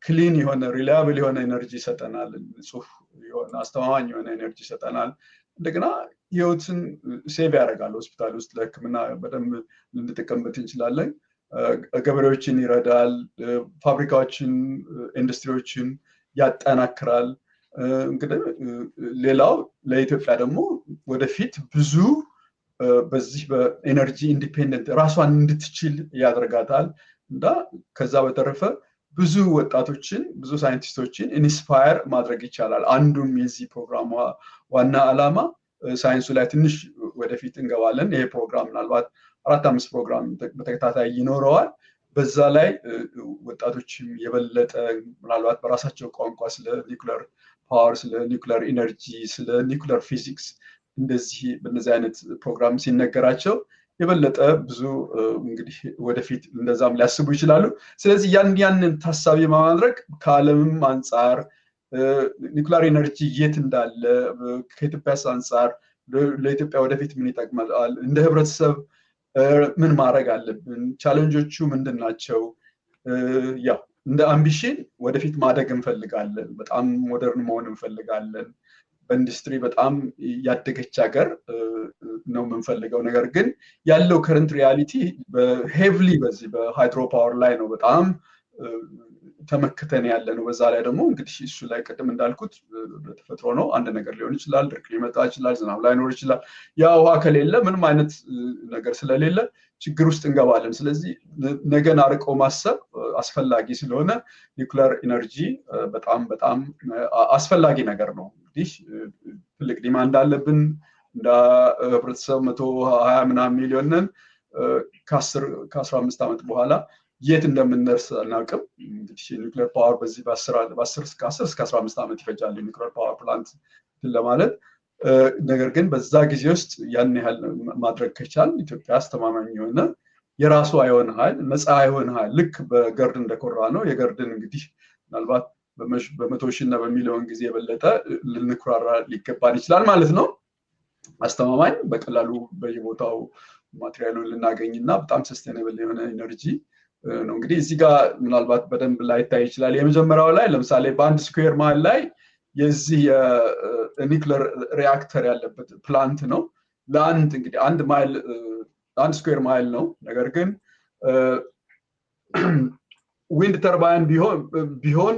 ክሊን የሆነ ሪላያብል የሆነ ኤነርጂ ይሰጠናል፣ ንጹህ የሆነ አስተማማኝ የሆነ ኤነርጂ ይሰጠናል። እንደገና ህይወትን ሴቭ ያደርጋል። ሆስፒታል ውስጥ ለሕክምና በደንብ ልንጠቀምበት እንችላለን። ገበሬዎችን ይረዳል፣ ፋብሪካዎችን ኢንዱስትሪዎችን ያጠናክራል። እንግዲህ ሌላው ለኢትዮጵያ ደግሞ ወደፊት ብዙ በዚህ በኤነርጂ ኢንዲፔንደንት ራሷን እንድትችል ያደርጋታል። እና ከዛ በተረፈ ብዙ ወጣቶችን ብዙ ሳይንቲስቶችን ኢንስፓየር ማድረግ ይቻላል። አንዱም የዚህ ፕሮግራም ዋና ዓላማ ሳይንሱ ላይ ትንሽ ወደፊት እንገባለን። ይሄ ፕሮግራም ምናልባት 4-5 ፕሮግራም በተከታታይ ይኖረዋል። በዛ ላይ ወጣቶችም የበለጠ ምናልባት በራሳቸው ቋንቋ ስለ ኒውክለር ፓወር፣ ስለ ኒውክለር ኢነርጂ፣ ስለ ኒውክለር ፊዚክስ በእነዚህ አይነት ፕሮግራም ሲነገራቸው የበለጠ ብዙ እንግዲህ ወደፊት እንደዛም ሊያስቡ ይችላሉ። ስለዚህ ያንን ታሳቢ በማድረግ ከዓለምም አንጻር ኒውክለር ኢነርጂ የት እንዳለ ከኢትዮጵያስ አንጻር ለኢትዮጵያ ወደፊት ምን ይጠቅማል፣ እንደ ህብረተሰብ ምን ማድረግ አለብን፣ ቻሌንጆቹ ምንድን ናቸው? ያው እንደ አምቢሽን ወደፊት ማደግ እንፈልጋለን። በጣም ሞደርን መሆን እንፈልጋለን። በኢንዱስትሪ በጣም ያደገች ሀገር ነው የምንፈልገው። ነገር ግን ያለው ከረንት ሪያሊቲ ሄቭሊ በዚህ በሃይድሮ ፓወር ላይ ነው በጣም ተመክተን ያለ ነው። በዛ ላይ ደግሞ እንግዲህ እሱ ላይ ቅድም እንዳልኩት በተፈጥሮ ነው። አንድ ነገር ሊሆን ይችላል፣ ድርቅ ሊመጣ ይችላል፣ ዝናብ ላይኖር ይችላል። ያ ውሃ ከሌለ ምንም አይነት ነገር ስለሌለ ችግር ውስጥ እንገባለን። ስለዚህ ነገን አርቆ ማሰብ አስፈላጊ ስለሆነ ኒውክለር ኢነርጂ በጣም በጣም አስፈላጊ ነገር ነው። እንግዲህ ትልቅ ዲማንድ አለብን። እንደ ህብረተሰብ 120 ምናምን ሚሊዮን ነን። ከ15 ዓመት በኋላ የት እንደምንደርስ አናውቅም። እንግዲህ ኒውክሌር ፓወር በዚህ በ10 እስከ 15 ዓመት ይፈጃል ኒውክሌር ፓወር ፕላንት ለማለት። ነገር ግን በዛ ጊዜ ውስጥ ያን ያህል ማድረግ ከቻል ኢትዮጵያ አስተማማኝ የሆነ የራሷ የሆነ ኃይል ነፃ የሆነ ኃይል ልክ በገርድ እንደኮራ ነው። የገርድን እንግዲህ ምናልባት በመቶ ሺህ እና በሚሊዮን ጊዜ የበለጠ ልንኩራራ ሊገባን ይችላል ማለት ነው። አስተማማኝ በቀላሉ በየቦታው ማቴሪያሉን ልናገኝና በጣም ሰስቴናብል የሆነ ኢነርጂ ነው። እንግዲህ እዚህ ጋር ምናልባት በደንብ ላይታይ ይችላል። የመጀመሪያው ላይ ለምሳሌ በአንድ ስኩዌር ማይል ላይ የዚህ የኒውክለር ሪአክተር ያለበት ፕላንት ነው። ለአንድ እንግዲህ አንድ ስኩዌር ማይል ነው። ነገር ግን ዊንድ ተርባይን ቢሆን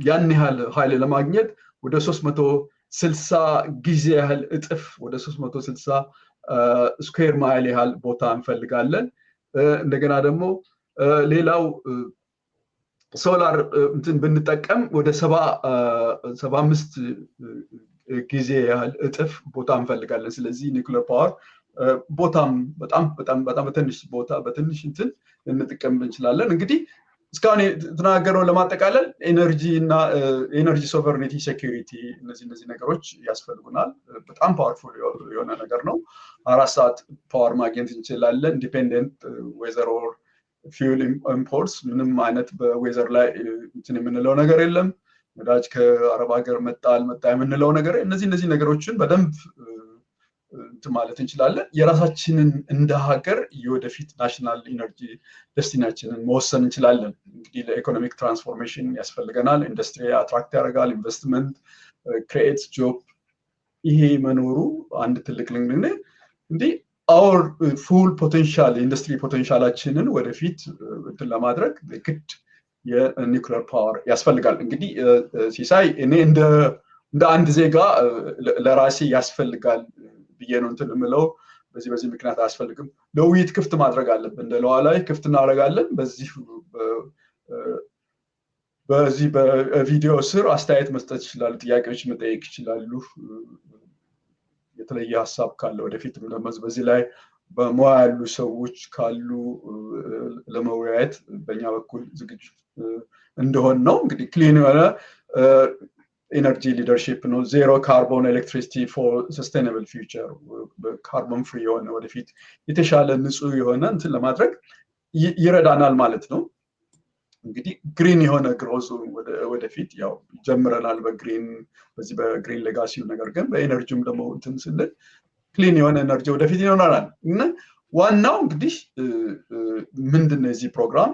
ያን ያህል ኃይል ለማግኘት ወደ 360 ጊዜ ያህል እጥፍ ወደ 360 ስኩዌር ማይል ያህል ቦታ እንፈልጋለን። እንደገና ደግሞ ሌላው ሶላር እንትን ብንጠቀም ወደ 75 ጊዜ ያህል እጥፍ ቦታ እንፈልጋለን። ስለዚህ ኒውክለር ፓወር ቦታም በጣም በትንሽ ቦታ በትንሽ እንትን ልንጠቀም እንችላለን። እንግዲህ እስካሁን ተናገረው ለማጠቃለል ኤነርጂ እና ኤነርጂ ሶቨርኒቲ ሴኩሪቲ እነዚህ ነገሮች ያስፈልጉናል። በጣም ፓወርፉል የሆነ ነገር ነው። 4 ሰዓት ፓወር ማግኘት እንችላለን። ኢንዲፔንደንት ዌዘር ኦር ፊውል ኢምፖርትስ ምንም አይነት በዌዘር ላይ እንትን የምንለው ነገር የለም። ነዳጅ ከአረብ ሀገር መጣ አልመጣ የምንለው ነገር እነዚህ ነገሮችን በደንብ እንትን ማለት እንችላለን። የራሳችንን እንደ ሀገር የወደፊት ናሽናል ኢነርጂ ደስቲናችንን መወሰን እንችላለን። እንግዲህ ለኢኮኖሚክ ትራንስፎርሜሽን ያስፈልገናል። ኢንዱስትሪ አትራክት ያደርጋል፣ ኢንቨስትመንት ክሬኤትስ ጆብ። ይሄ መኖሩ አንድ ትልቅ ልንግነ እንዲህ አወር ፉል ፖቴንሻል ኢንዱስትሪ ፖቴንሻላችንን ወደፊት እንትን ለማድረግ ግድ የኒውክሌር ፓወር ያስፈልጋል። እንግዲህ ሲሳይ እኔ እንደ አንድ ዜጋ ለራሴ ያስፈልጋል ብዬ ነው እንትን የምለው። በዚህ ምክንያት አያስፈልግም። ለውይይት ክፍት ማድረግ አለብን። እንደ ለዋላይ ክፍት እናደርጋለን። በዚህ በቪዲዮ ስር አስተያየት መስጠት ይችላሉ፣ ጥያቄዎች መጠየቅ ይችላሉ። የተለየ ሀሳብ ካለ ወደፊትም ደግሞ በዚህ ላይ በሙያ ያሉ ሰዎች ካሉ ለመወያየት በእኛ በኩል ዝግጁ እንደሆን ነው። እንግዲህ ክሊን የሆነ ኤነርጂ ሊደርሺፕ ነው። ዜሮ ካርቦን ኤሌክትሪሲቲ ፎር ሰስቴናብል ፊውቸር፣ ካርቦን ፍሪ የሆነ ወደፊት የተሻለ ንጹህ የሆነ እንትን ለማድረግ ይረዳናል ማለት ነው። እንግዲህ ግሪን የሆነ ግሮዝ ወደፊት ያው ጀምረናል በዚህ በግሪን ሌጋሲው። ነገር ግን በኤነርጂም ደግሞ እንትን ስንል ክሊን የሆነ ኤነርጂ ወደፊት ይኖረናል። እና ዋናው እንግዲህ ምንድነው የዚህ ፕሮግራም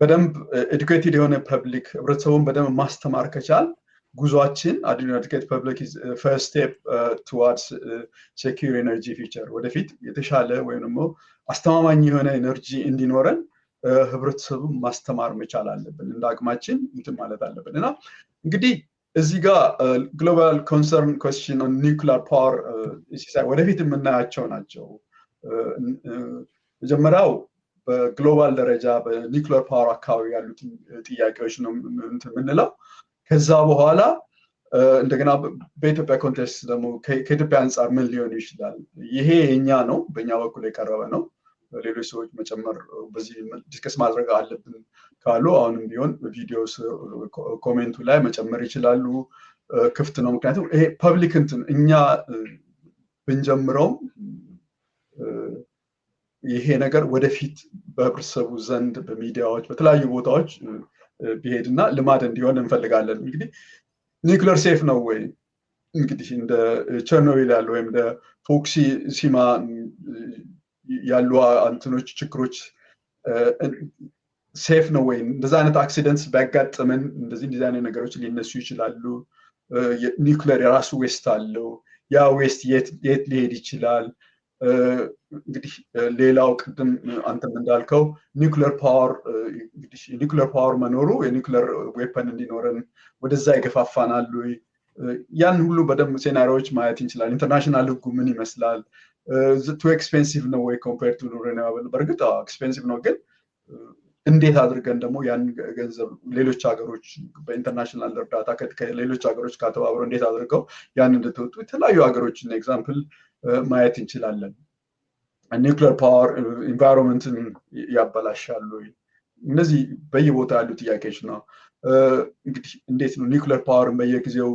በደንብ ኤዱኬትድ የሆነ ፐብሊክ ህብረተሰቡን በደንብ ማስተማር ከቻል ጉዟችን ኤዱኬትድ ፐብሊክ ፈርስት ስቴፕ ቱዋርድስ ሴኩር ኤነርጂ ፊውቸር፣ ወደፊት የተሻለ ወይም ደግሞ አስተማማኝ የሆነ ኤነርጂ እንዲኖረን ህብረተሰቡን ማስተማር መቻል አለብን። እንደ አቅማችን እንትን ማለት አለብን። እና እንግዲህ እዚህ ጋር ግሎባል ኮንሰርን ኩዌስችን ኦን ኒውክሊየር ፓወር ወደፊት የምናያቸው ናቸው። መጀመሪያው በግሎባል ደረጃ በኒውክሊየር ፓወር አካባቢ ያሉትን ጥያቄዎች ነው የምንለው። ከዛ በኋላ እንደገና በኢትዮጵያ ኮንቴክስት ደግሞ ከኢትዮጵያ አንጻር ምን ሊሆን ይችላል? ይሄ የኛ ነው፣ በእኛ በኩል የቀረበ ነው። ሌሎች ሰዎች መጨመር በዚህ ዲስከስ ማድረግ አለብን ካሉ አሁንም ቢሆን ቪዲዮ ኮሜንቱ ላይ መጨመር ይችላሉ። ክፍት ነው። ምክንያቱም ይሄ ፐብሊክ እንትን እኛ ብንጀምረውም ይሄ ነገር ወደፊት በህብረተሰቡ ዘንድ በሚዲያዎች በተለያዩ ቦታዎች ቢሄድና ልማድ እንዲሆን እንፈልጋለን። እንግዲህ ኒውክሌር ሴፍ ነው ወይ? እንግዲህ እንደ ቸርኖቢል ያሉ ወይም እንደ ፉኩሺማ ያሉ አንትኖች ችግሮች ሴፍ ነው ወይ? እንደዛ አይነት አክሲደንትስ ቢያጋጥመን እንደዚህ አይነት ነገሮች ሊነሱ ይችላሉ። ኒውክሌር የራሱ ዌስት አለው። ያ ዌስት የት ሊሄድ ይችላል? እንግዲህ ሌላው ቅድም አንተም እንዳልከው ኒውክሌር ፓወር መኖሩ የኒውክሌር ዌፐን እንዲኖረን ወደዛ ይገፋፋናል ወይ? ያን ሁሉ በደንብ ሴናሪዎች ማየት እንችላለን። ኢንተርናሽናል ህጉ ምን ይመስላል? ቱ ኤክስፔንሲቭ ነው ወይ ኮምፔርድ ቱ ሪኒውብል? በእርግጥ ኤክስፔንሲቭ ነው፣ ግን እንዴት አድርገን ደግሞ ያን ገንዘብ ሌሎች ሀገሮች በኢንተርናሽናል እርዳታ ከሌሎች ሀገሮች ከተባብረው እንዴት አድርገው ያን እንደተወጡ የተለያዩ ሀገሮችን ኤግዛምፕል ማየት እንችላለን። ኒውክሌር ፓወር ኢንቫይሮንመንትን ያበላሻሉ? እነዚህ በየቦታ ያሉ ጥያቄዎች ነው። እንግዲህ እንዴት ነው ኒውክሌር ፓወርን በየጊዜው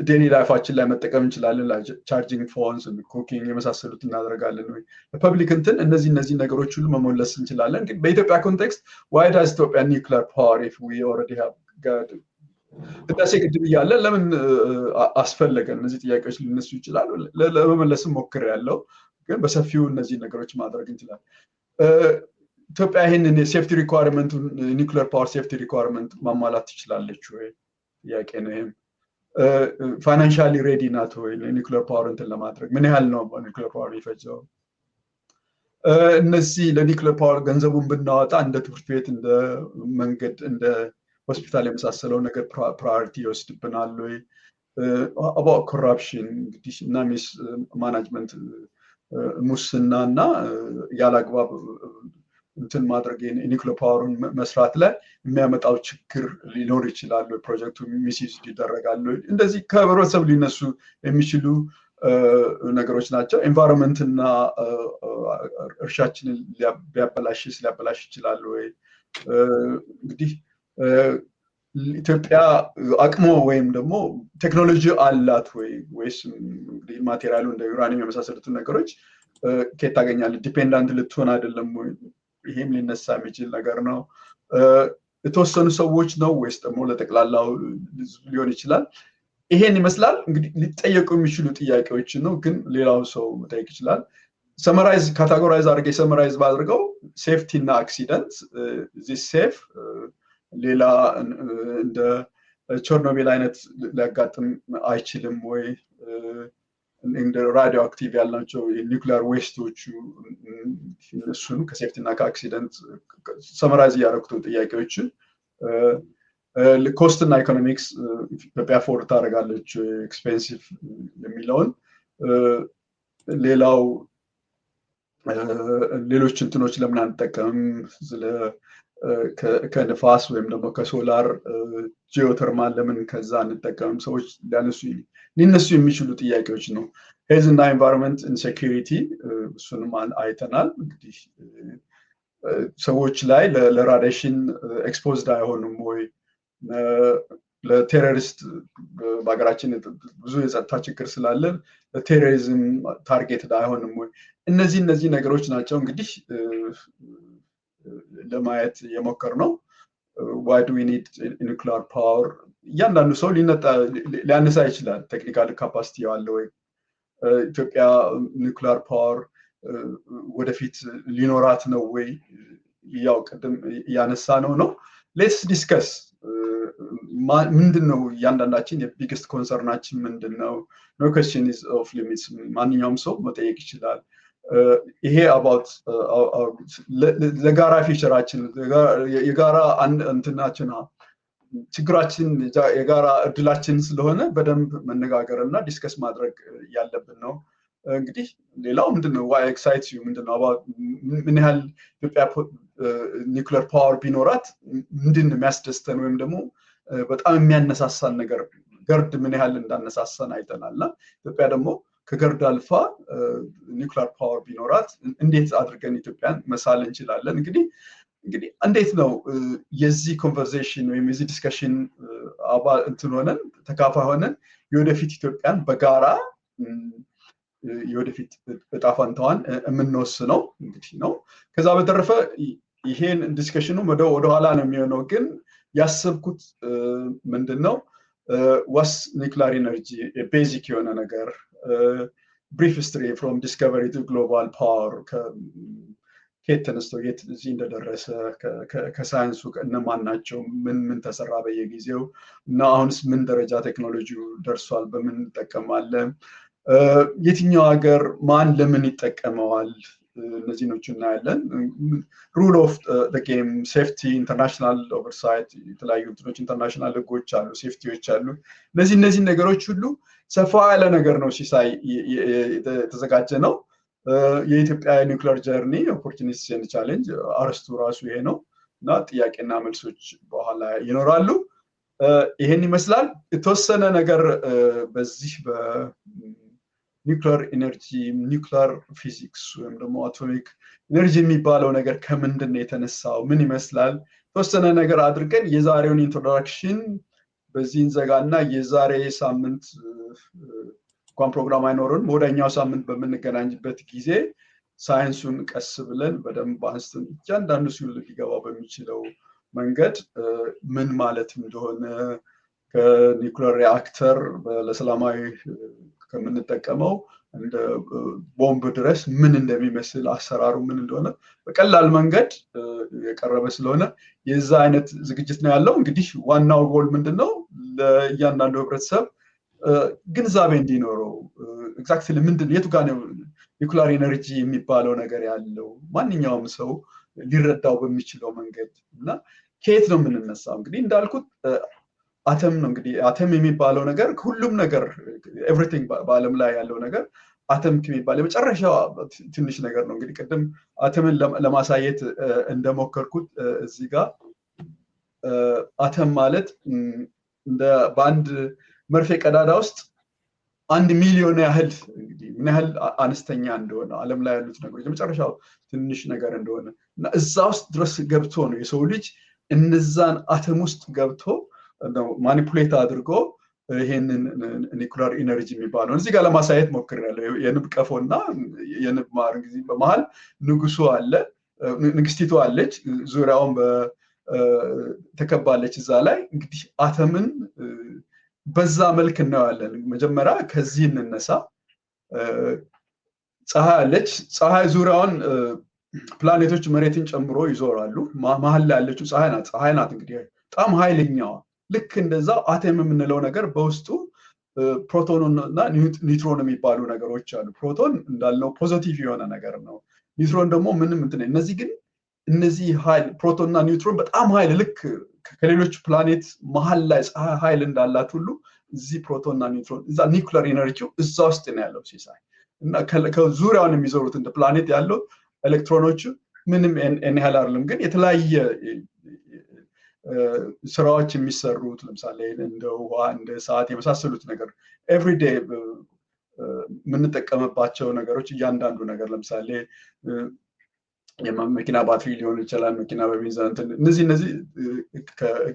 ዴሊ ላይፋችን ላይ መጠቀም እንችላለን? ቻርጂንግ ፎንስ፣ ኩኪንግ የመሳሰሉት እናደርጋለን ወይ? ፐብሊክ እንትን እነዚህ ነገሮች ሁሉ መመለስ እንችላለን። ግን በኢትዮጵያ ኮንቴክስት ዋይ ዳዝ ኢትዮጵያ ኒውክሌር ፓወር ኢፍ ዊ ኦልሬዲ ሃቭ ህዳሴ ግድብ እያለ ለምን አስፈለገን? እነዚህ ጥያቄዎች ሊነሱ ይችላሉ። ለመመለስም ሞክሬያለሁ፣ ግን በሰፊው እነዚህ ነገሮች ማድረግ እንችላለን። ኢትዮጵያ ይህንን የሴፍቲ ሪኳርመንቱን ኒውክሌር ፓወር ሴፍቲ ሪኳርመንት ማሟላት ትችላለች ወይ? ጥያቄ ነው ይሄም። ፋይናንሻሊ ሬዲ ናት ወይ ለኒውክሌር ፓወር እንትን ለማድረግ? ምን ያህል ነው ኒውክሌር ፓወር የሚፈጀው? እነዚህ ለኒውክሌር ፓወር ገንዘቡን ብናወጣ እንደ ትምህርት ቤት፣ እንደ መንገድ፣ እንደ ሆስፒታል የመሳሰለው ነገር ፕራዮሪቲ ይወስድብናል ወይ? አባውት ኮራፕሽን እንግዲህ እና ሚስ ማናጅመንት ሙስና እና ያላግባብ እንትን ማድረግ የኒውክሌር ፓወሩን መስራት ላይ የሚያመጣው ችግር ሊኖር ይችላል። ፕሮጀክቱ ሚስዩዝ ይደረጋሉ። እንደዚህ ከህብረተሰብ ሊነሱ የሚችሉ ነገሮች ናቸው። ኤንቫይሮንመንት እና እርሻችንን ሊያበላሽ ይችላል ወይ? እንግዲህ ኢትዮጵያ አቅሞ ወይም ደግሞ ቴክኖሎጂ አላት ወይስ እንግዲህ ማቴሪያሉ እንደ ዩራኒየም የመሳሰሉትን ነገሮች ከየት ታገኛለች? ዲፔንዳንት ልትሆን አይደለም ወይ? ይሄም ሊነሳ የሚችል ነገር ነው። የተወሰኑ ሰዎች ነው ወይስ ደግሞ ለጠቅላላው ሊሆን ይችላል? ይሄን ይመስላል እንግዲህ ሊጠየቁ የሚችሉ ጥያቄዎችን ነው፣ ግን ሌላው ሰው መጠየቅ ይችላል። ሰመራይዝ ካታጎራይዝ አድርጌ ሰመራይዝ ባድርገው ሴፍቲ እና አክሲደንት ዚስ ሴፍ ሌላ እንደ ቸርኖቢል አይነት ሊያጋጥም አይችልም ወይ? እንደ ራዲዮ አክቲቭ ያልናቸው የኒውክሊየር ዌስቶቹ እሱን ከሴፍቲ እና ከአክሲደንት ሰመራይዝ እያደረኩት ጥያቄዎችን ኮስት እና ኢኮኖሚክስ ኢትዮጵያ ፎርድ ታደርጋለች ኤክስፔንሲቭ የሚለውን ሌላው ሌሎች እንትኖች ለምን አንጠቀምም ከንፋስ ወይም ደግሞ ከሶላር ጂኦተርማል ለምን ከዛ አንጠቀምም? ሰዎች ሊነሱ የሚችሉ ጥያቄዎች ነው። ሄልዝ እና ኤንቫይሮንመንት ኢንሴኪሪቲ እሱንም አይተናል። እንግዲህ ሰዎች ላይ ለራዲዬሽን ኤክስፖዝድ አይሆኑም ወይ? ለቴሮሪስት በሀገራችን ብዙ የጸጥታ ችግር ስላለ ለቴሮሪዝም ታርጌትድ አይሆንም ወይ? እነዚህ ነገሮች ናቸው እንግዲህ ለማየት የሞከር ነው። ዋይ ዱ ዊ ኒድ ኒውክሊየር ፓወር? እያንዳንዱ ሰው ሊያነሳ ይችላል። ቴክኒካል ካፓሲቲ አለ ወይ? ኢትዮጵያ ኒውክሊየር ፓወር ወደፊት ሊኖራት ነው ወይ? ያው ቅድም እያነሳ ነው። ሌትስ ዲስከስ ምንድን ነው እያንዳንዳችን የቢግስት ኮንሰርናችን ምንድን ነው? ኖ ኩዌስችን ኢዝ ኦፍ ሊሚትስ። ማንኛውም ሰው መጠየቅ ይችላል። ይሄ አባውት ለጋራ ፊቸራችን የጋራ እንትናችን ችግራችን የጋራ እድላችን ስለሆነ በደንብ መነጋገር እና ዲስከስ ማድረግ ያለብን ነው። እንግዲህ ሌላው ምንድነው ዋይ ኤክሳይትስ ዩ ምንድነው ምን ያህል ኢትዮጵያ ኒውክሊየር ፓወር ቢኖራት ምንድን ነው የሚያስደስተን ወይም ደግሞ በጣም የሚያነሳሳን ነገር ገርድ ምን ያህል እንዳነሳሳን አይተናልና ኢትዮጵያ ደግሞ ከገርድ አልፋ ኒውክሊየር ፓወር ቢኖራት እንዴት አድርገን ኢትዮጵያን መሳል እንችላለን? እንግዲህ እንዴት ነው የዚህ ኮንቨርሴሽን ወይም የዚህ ዲስከሽን አባል እንትን ሆነን ተካፋይ ሆነን የወደፊት ኢትዮጵያን በጋራ የወደፊት እጣ ፈንታዋን የምንወስነው እንግዲህ ነው። ከዛ በተረፈ ይሄን ዲስከሽኑ ወደኋላ ነው የሚሆነው፣ ግን ያሰብኩት ምንድነው ዋስ ኒውክሊየር ኢነርጂ ቤዚክ የሆነ ነገር ብሪፍ ሂስትሪ ፍሮም ዲስከቨሪ ቱ ግሎባል ፓወር ከየት ተነስቶ የት እዚህ እንደደረሰ ከሳይንሱ እነማን ናቸው፣ ምን ተሰራ በየጊዜው እና አሁንስ ምን ደረጃ ቴክኖሎጂው ደርሷል፣ በምን እንጠቀማለን፣ የትኛው ሀገር ማን ለምን ይጠቀመዋል፣ እነዚህ ነው እናያለን። ሩል ኦፍ ጌም ሴፍቲ፣ ኢንተርናሽናል ኦቨርሳይት፣ የተለያዩ እንትኖች ኢንተርናሽናል ህጎች አሉ፣ ሴፍቲዎች አሉ። እነዚህ ነገሮች ሁሉ ሰፋ ያለ ነገር ነው ሲሳይ የተዘጋጀ ነው። የኢትዮጵያ ኒውክሊየር ጀርኒ ኦፖርቹኒቲስ ኤንድ ቻሌንጅ አርስቱ ራሱ ይሄ ነው እና ጥያቄና መልሶች በኋላ ይኖራሉ። ይሄን ይመስላል። የተወሰነ ነገር በዚህ በኒውክሊየር ኢነርጂ ኒውክሊየር ፊዚክስ ወይም ደግሞ አቶሚክ ኢነርጂ የሚባለው ነገር ከምንድን ነው የተነሳው፣ ምን ይመስላል፣ የተወሰነ ነገር አድርገን የዛሬውን ኢንትሮዳክሽን በዚህ እንዘጋና የዛሬ ሳምንት እንኳን ፕሮግራም አይኖርም ወደኛው ሳምንት በምንገናኝበት ጊዜ ሳይንሱን ቀስ ብለን በደንብ አንስተን እያንዳንዱ ሲውል ሊገባ በሚችለው መንገድ ምን ማለት እንደሆነ ከኒውክሊየር ሪአክተር ለሰላማዊ ከምንጠቀመው እንደ ቦምብ ድረስ ምን እንደሚመስል አሰራሩ ምን እንደሆነ በቀላል መንገድ የቀረበ ስለሆነ የዛ አይነት ዝግጅት ነው ያለው። እንግዲህ ዋናው ጎል ምንድነው ለእያንዳንዱ ህብረተሰብ ግንዛቤ እንዲኖረው ኤግዛክትሊ ምንድነው የቱ ጋር ነው ኒውክሊየር ኢነርጂ የሚባለው ነገር ያለው ማንኛውም ሰው ሊረዳው በሚችለው መንገድ እና ከየት ነው የምንነሳው። እንግዲህ እንዳልኩት አተም ነው። እንግዲህ አተም የሚባለው ነገር ሁሉም ነገር ኤቭሪቲንግ በአለም ላይ ያለው ነገር አተም የሚባል የመጨረሻው ትንሽ ነገር ነው። እንግዲህ ቅድም አተምን ለማሳየት እንደሞከርኩት እዚህ ጋር አተም ማለት እንደ በአንድ መርፌ ቀዳዳ ውስጥ 1 ሚሊዮን ያህል እንግዲህ ምን ያህል አነስተኛ እንደሆነ ዓለም ላይ ያሉት ነገሮች የመጨረሻው ትንሽ ነገር እንደሆነ እና እዛ ውስጥ ድረስ ገብቶ ነው የሰው ልጅ እነዛን አተም ውስጥ ገብቶ ማኒፑሌት አድርጎ ይሄንን ኒኩለር ኢነርጂ የሚባለው እዚህ ጋር ለማሳየት ሞክሬያለሁ። የንብ ቀፎና የንብ ማር እንግዲህ በመሃል ንጉሱ አለ፣ ንግስቲቱ አለች፣ ዙሪያውን ተከባለች። እዛ ላይ እንግዲህ አተምን በዛ መልክ እናያለን። መጀመሪያ ከዚህ እንነሳ። ፀሐይ አለች። ፀሐይ ዙሪያውን ፕላኔቶች መሬትን ጨምሮ ይዞራሉ። መሀል ላይ ያለችው ፀሐይ ናት እንግዲህ በጣም ኃይለኛዋ። ልክ እንደዛው አተም የምንለው ነገር በውስጡ ፕሮቶን እና ኒውትሮን የሚባሉ ነገሮች አሉ። ፕሮቶን እንዳልነው ፖዚቲቭ የሆነ ነገር ነው። ኒውትሮን ደግሞ ምንም እንትን እነዚህ ግን እነዚህ ኃይል ፕሮቶን እና ኒውትሮን በጣም ኃይል ልክ ከሌሎች ፕላኔት መሀል ላይ ፀሐይ ኃይል እንዳላት ሁሉ እዚህ ፕሮቶን እና ኒውትሮን እዛ ኒኩለር ኢነርጂው እዛ ውስጥ ነው ያለው ሲሳይ እና ከዙሪያውን የሚዞሩት እንደ ፕላኔት ያለው ኤሌክትሮኖቹ ምንም ያህል አይደለም፣ ግን የተለያየ ስራዎች የሚሰሩት ለምሳሌ እንደ ውሃ እንደ ሰዓት የመሳሰሉት ነገር ኤቭሪዴይ የምንጠቀምባቸው ነገሮች እያንዳንዱ ነገር ለምሳሌ መኪና ባትሪ ሊሆን ይችላል፣ መኪና በቤንዚን እነዚህ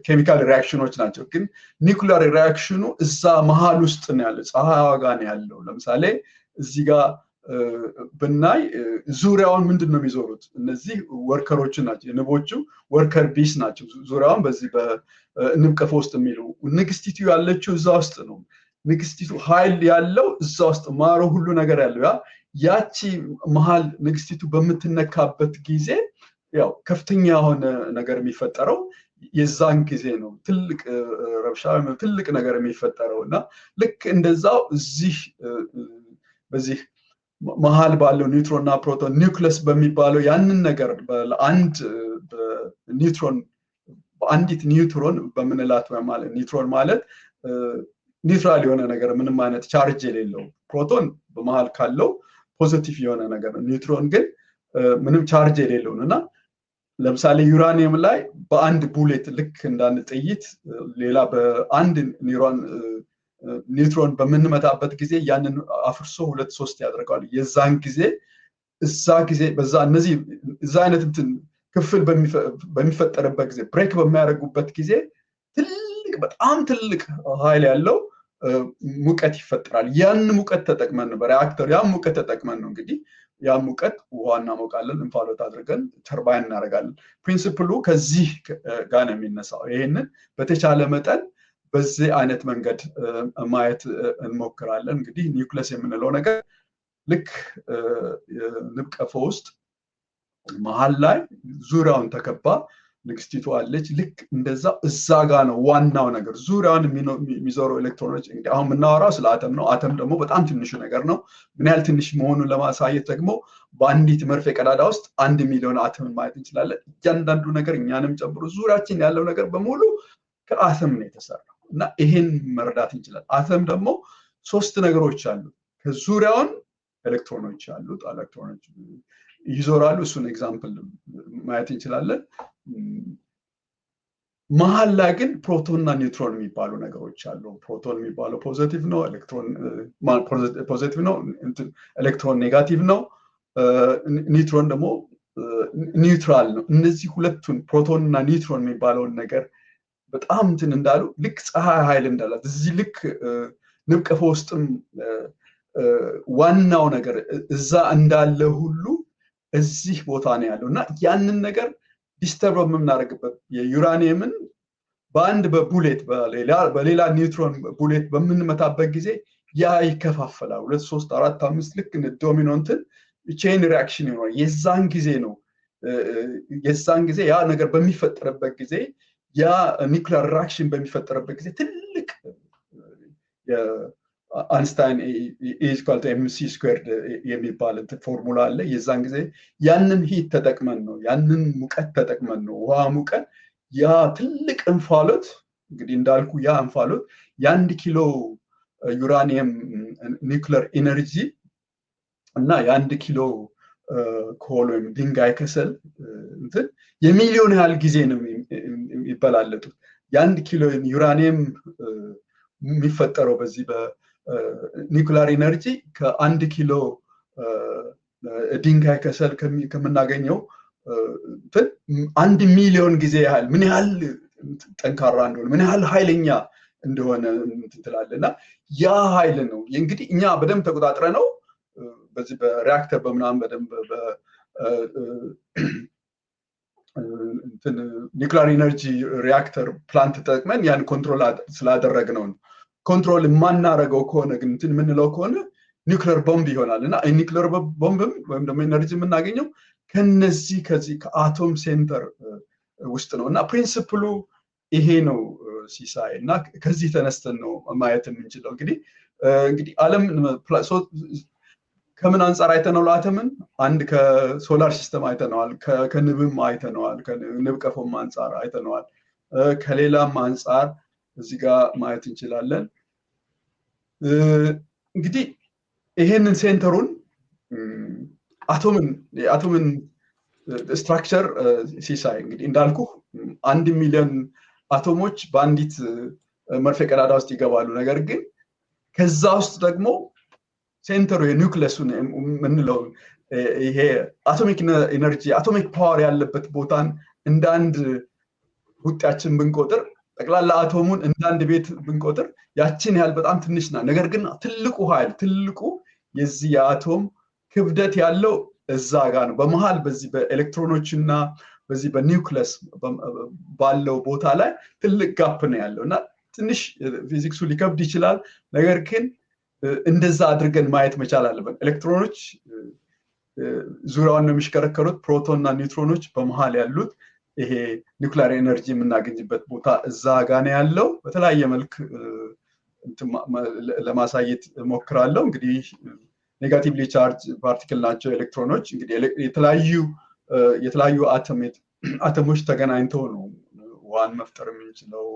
ኬሚካል ሪያክሽኖች ናቸው። ግን ኒኩለር ሪያክሽኑ እዛ መሀል ውስጥ ነው ያለው፣ ፀሐይዋ ጋር ነው ያለው። ለምሳሌ እዚህ ጋር ብናይ ዙሪያውን ምንድን ነው የሚዞሩት? እነዚህ ወርከሮች ናቸው፣ ንቦቹ ወርከር ቢስ ናቸው። ዙሪያውን በዚህ በንብ ቀፎ ውስጥ የሚሉ ንግስቲቱ ያለችው እዛ ውስጥ ነው። ንግስቲቱ ኃይል ያለው እዛ ውስጥ ማሮ ሁሉ ነገር ያለው ያቺ መሀል ንግስቲቱ በምትነካበት ጊዜ ያው ከፍተኛ የሆነ ነገር የሚፈጠረው የዛን ጊዜ ነው። ትልቅ ረብሻ ትልቅ ነገር የሚፈጠረው እና ልክ እንደዛው እዚህ በዚህ መሀል ባለው ኒውትሮን እና ፕሮቶን ኒውክለስ በሚባለው ያንን ነገር በአንድ ኒውትሮን በአንዲት ኒውትሮን በምንላት ማለት ኒውትሮን ማለት ኒውትራል የሆነ ነገር ምንም አይነት ቻርጅ የሌለው፣ ፕሮቶን በመሃል ካለው ፖዚቲቭ የሆነ ነገር ነው። ኒውትሮን ግን ምንም ቻርጅ የሌለው ነው እና ለምሳሌ ዩራኒየም ላይ በአንድ ቡሌት ልክ እንዳንድ ጥይት ሌላ በአንድ ኒውትሮን በምንመታበት ጊዜ ያንን አፍርሶ 2-3 ያደርገዋል። የዛን ጊዜ በዛ እነዚህ እዛ አይነት እንትን ክፍል በሚፈጠርበት ጊዜ ብሬክ በሚያደርጉበት ጊዜ በጣም ትልቅ ኃይል ያለው ሙቀት ይፈጠራል። ያን ሙቀት ተጠቅመን ነው በሪአክተር ያን ሙቀት ተጠቅመን ነው እንግዲህ ያን ሙቀት ውሃ እናሞቃለን፣ እንፋሎት አድርገን ተርባይን እናደርጋለን። ፕሪንሲፕሉ ከዚህ ጋር ነው የሚነሳው። ይሄንን በተቻለ መጠን በዚህ አይነት መንገድ ማየት እንሞክራለን። እንግዲህ ኒውክለስ የምንለው ነገር ልክ ንብ ቀፎ ውስጥ መሀል ላይ ዙሪያውን ተከባ ንግስቲቱ አለች። ልክ እንደዛ እዛ ጋር ነው ዋናው ነገር ዙሪያውን የሚዞሩ ኤሌክትሮኖች። እንግዲህ አሁን የምናወራው ስለ አተም ነው። አተም ደግሞ በጣም ትንሹ ነገር ነው። ምን ያህል ትንሽ መሆኑን ለማሳየት ደግሞ በአንዲት መርፌ ቀዳዳ ውስጥ 1 ሚሊዮን አተም ማየት እንችላለን። እያንዳንዱ ነገር እኛንም ጨምሮ ዙሪያችን ያለው ነገር በሙሉ ከአተም ነው የተሰራው እና ይሄን መረዳት እንችላለን። አተም ደግሞ 3 ነገሮች አሉ። ከዙሪያውን ኤሌክትሮኖች አሉት፣ ኤሌክትሮኖች ይዞራሉ። እሱን ኤግዛምፕል ማየት እንችላለን። መሀል ላይ ግን ፕሮቶን እና ኒውትሮን የሚባሉ ነገሮች አሉ። ፕሮቶን የሚባለው ፖዚቲቭ ነው፣ ኤሌክትሮን ፖዚቲቭ ነው፣ ኤሌክትሮን ኔጋቲቭ ነው። ኒውትሮን ደግሞ ኒውትራል ነው። እነዚህ ሁለቱን ፕሮቶን እና ኒውትሮን የሚባለውን ነገር በጣም እንትን እንዳሉ ልክ ፀሐይ ኃይል እንዳላት እዚህ ልክ ንብ ቀፎ ውስጥም ዋናው ነገር እዛ እንዳለ ሁሉ እዚህ ቦታ ነው ያለው እና ያንን ነገር ዲስተርብ የምናደርግበት የዩራኒየምን በአንድ በቡሌት በሌላ ኒውትሮን ቡሌት በምንመታበት ጊዜ ያ ይከፋፈላል። 2 3 4 5 ልክ እንደ ዶሚኖ እንትን ቼን ሪአክሽን ይኖራል። የዛን ጊዜ ያ ነገር በሚፈጠርበት ጊዜ ያ ኒውክሊየር ሪአክሽን በሚፈጠርበት ጊዜ ትልቅ አንስታይን E=mc² የሚባል ፎርሙላ አለ። የዛን ጊዜ ያንን ሂት ተጠቅመን ነው ያንን ሙቀት ተጠቅመን ነው ውሃ ሙቀት ያ ትልቅ እንፋሎት እንግዲህ እንዳልኩ ያ እንፋሎት የ1 ኪሎ ዩራኒየም ኒውክሊየር ኢነርጂ እና የ1 ኪሎ ኮል ወይም ድንጋይ ከሰል እንትን የሚሊዮን ያህል ጊዜ ነው ይበላለጡት። የ1 ኪሎ ዩራኒየም የሚፈጠረው በዚህ ኒኩላር ኢነርጂ ከ1 ኪሎ ድንጋይ ከሰል ከምናገኘው 1 ሚሊዮን ጊዜ ያህል ምን ያህል ጠንካራ እንደሆነ ምን ያህል ኃይለኛ እንደሆነ እንትላለና ያ ኃይል ነው እንግዲህ እኛ በደንብ ተቆጣጥረ ነው በዚህ በሪአክተር በመናም በደንብ ኒኩላር ኢነርጂ ሪአክተር ፕላንት ተጠቅመን ያን ኮንትሮል ስላደረግነው ኮንትሮል ማናረገው ከሆነ ግን እንትን ምንለው ከሆነ ኒኩለር ቦምብ ይሆናልና ኒኩለር ቦምብም ወይም ደግሞ ኢነርጂ የምናገኘው ከዚህ ከአቶም ሴንተር ውስጥ ነውና ፕሪንሲፕሉ ይሄ ነው ሲሳይ እና ከዚህ ተነስተን ነው ማየት የምንችለው እንግዲህ ዓለም ከምን አንፃር አይተናል አተምን አንድ ከሶላር ሲስተም አይተናል ከንብም አይተናል ከንብ ቀፎም አንፃር አይተናል ከሌላም አንፃር እዚህ ጋር ማየት እንችላለን እንግዲህ ይሄንን ሴንተሩን አቶምን ስትራክቸር ሲሳይ እንግዲህ እንዳልኩ 1 ሚሊዮን አቶሞች በአንዲት መርፌ ቀዳዳ ውስጥ ይገባሉ ነገር ግን ከዛ ውስጥ ደግሞ ሴንተሩ የኒውክለሱን ምንለው ይሄ አቶሚክ ኢነርጂ አቶሚክ ፓወር ያለበት ቦታን እንደ አንድ ውጤያችን ብንቆጥር ጠቅላላ አቶሙን እንደ አንድ ቤት ብንቆጥር ያችን ያህል በጣም ትንሽ ነው ነገር ግን ትልቁ ኃይል ትልቁ የዚህ የአቶም ክብደት ያለው እዛ ጋር ነው በመሃል በዚህ በኤሌክትሮኖችና በዚህ በኒውክለስ ባለው ቦታ ላይ ትልቅ ጋፕ ነው ያለውና ትንሽ ፊዚክሱ ሊከብድ ይችላል ነገር ግን እንደዛ አድርገን ማየት መቻል አለበት ኤሌክትሮኖች ዙሪያውን ነው የሚሽከረከሩት ፕሮቶንና ኒውትሮኖች በመሃል ያሉት ይሄ ኒውክሊየር ኤነርጂ የምናገኝበት ቦታ እዛ ጋር ነው ያለው በተለያየ መልክ ለማሳየት ሞክራለሁ እንግዲህ ኔጋቲቭሊ ቻርጅ ፓርቲክል ናቸው ኤሌክትሮኖች እንግዲህ የተለያዩ አተሞች ተገናኝተው ነው ዋን መፍጠር የምንችለው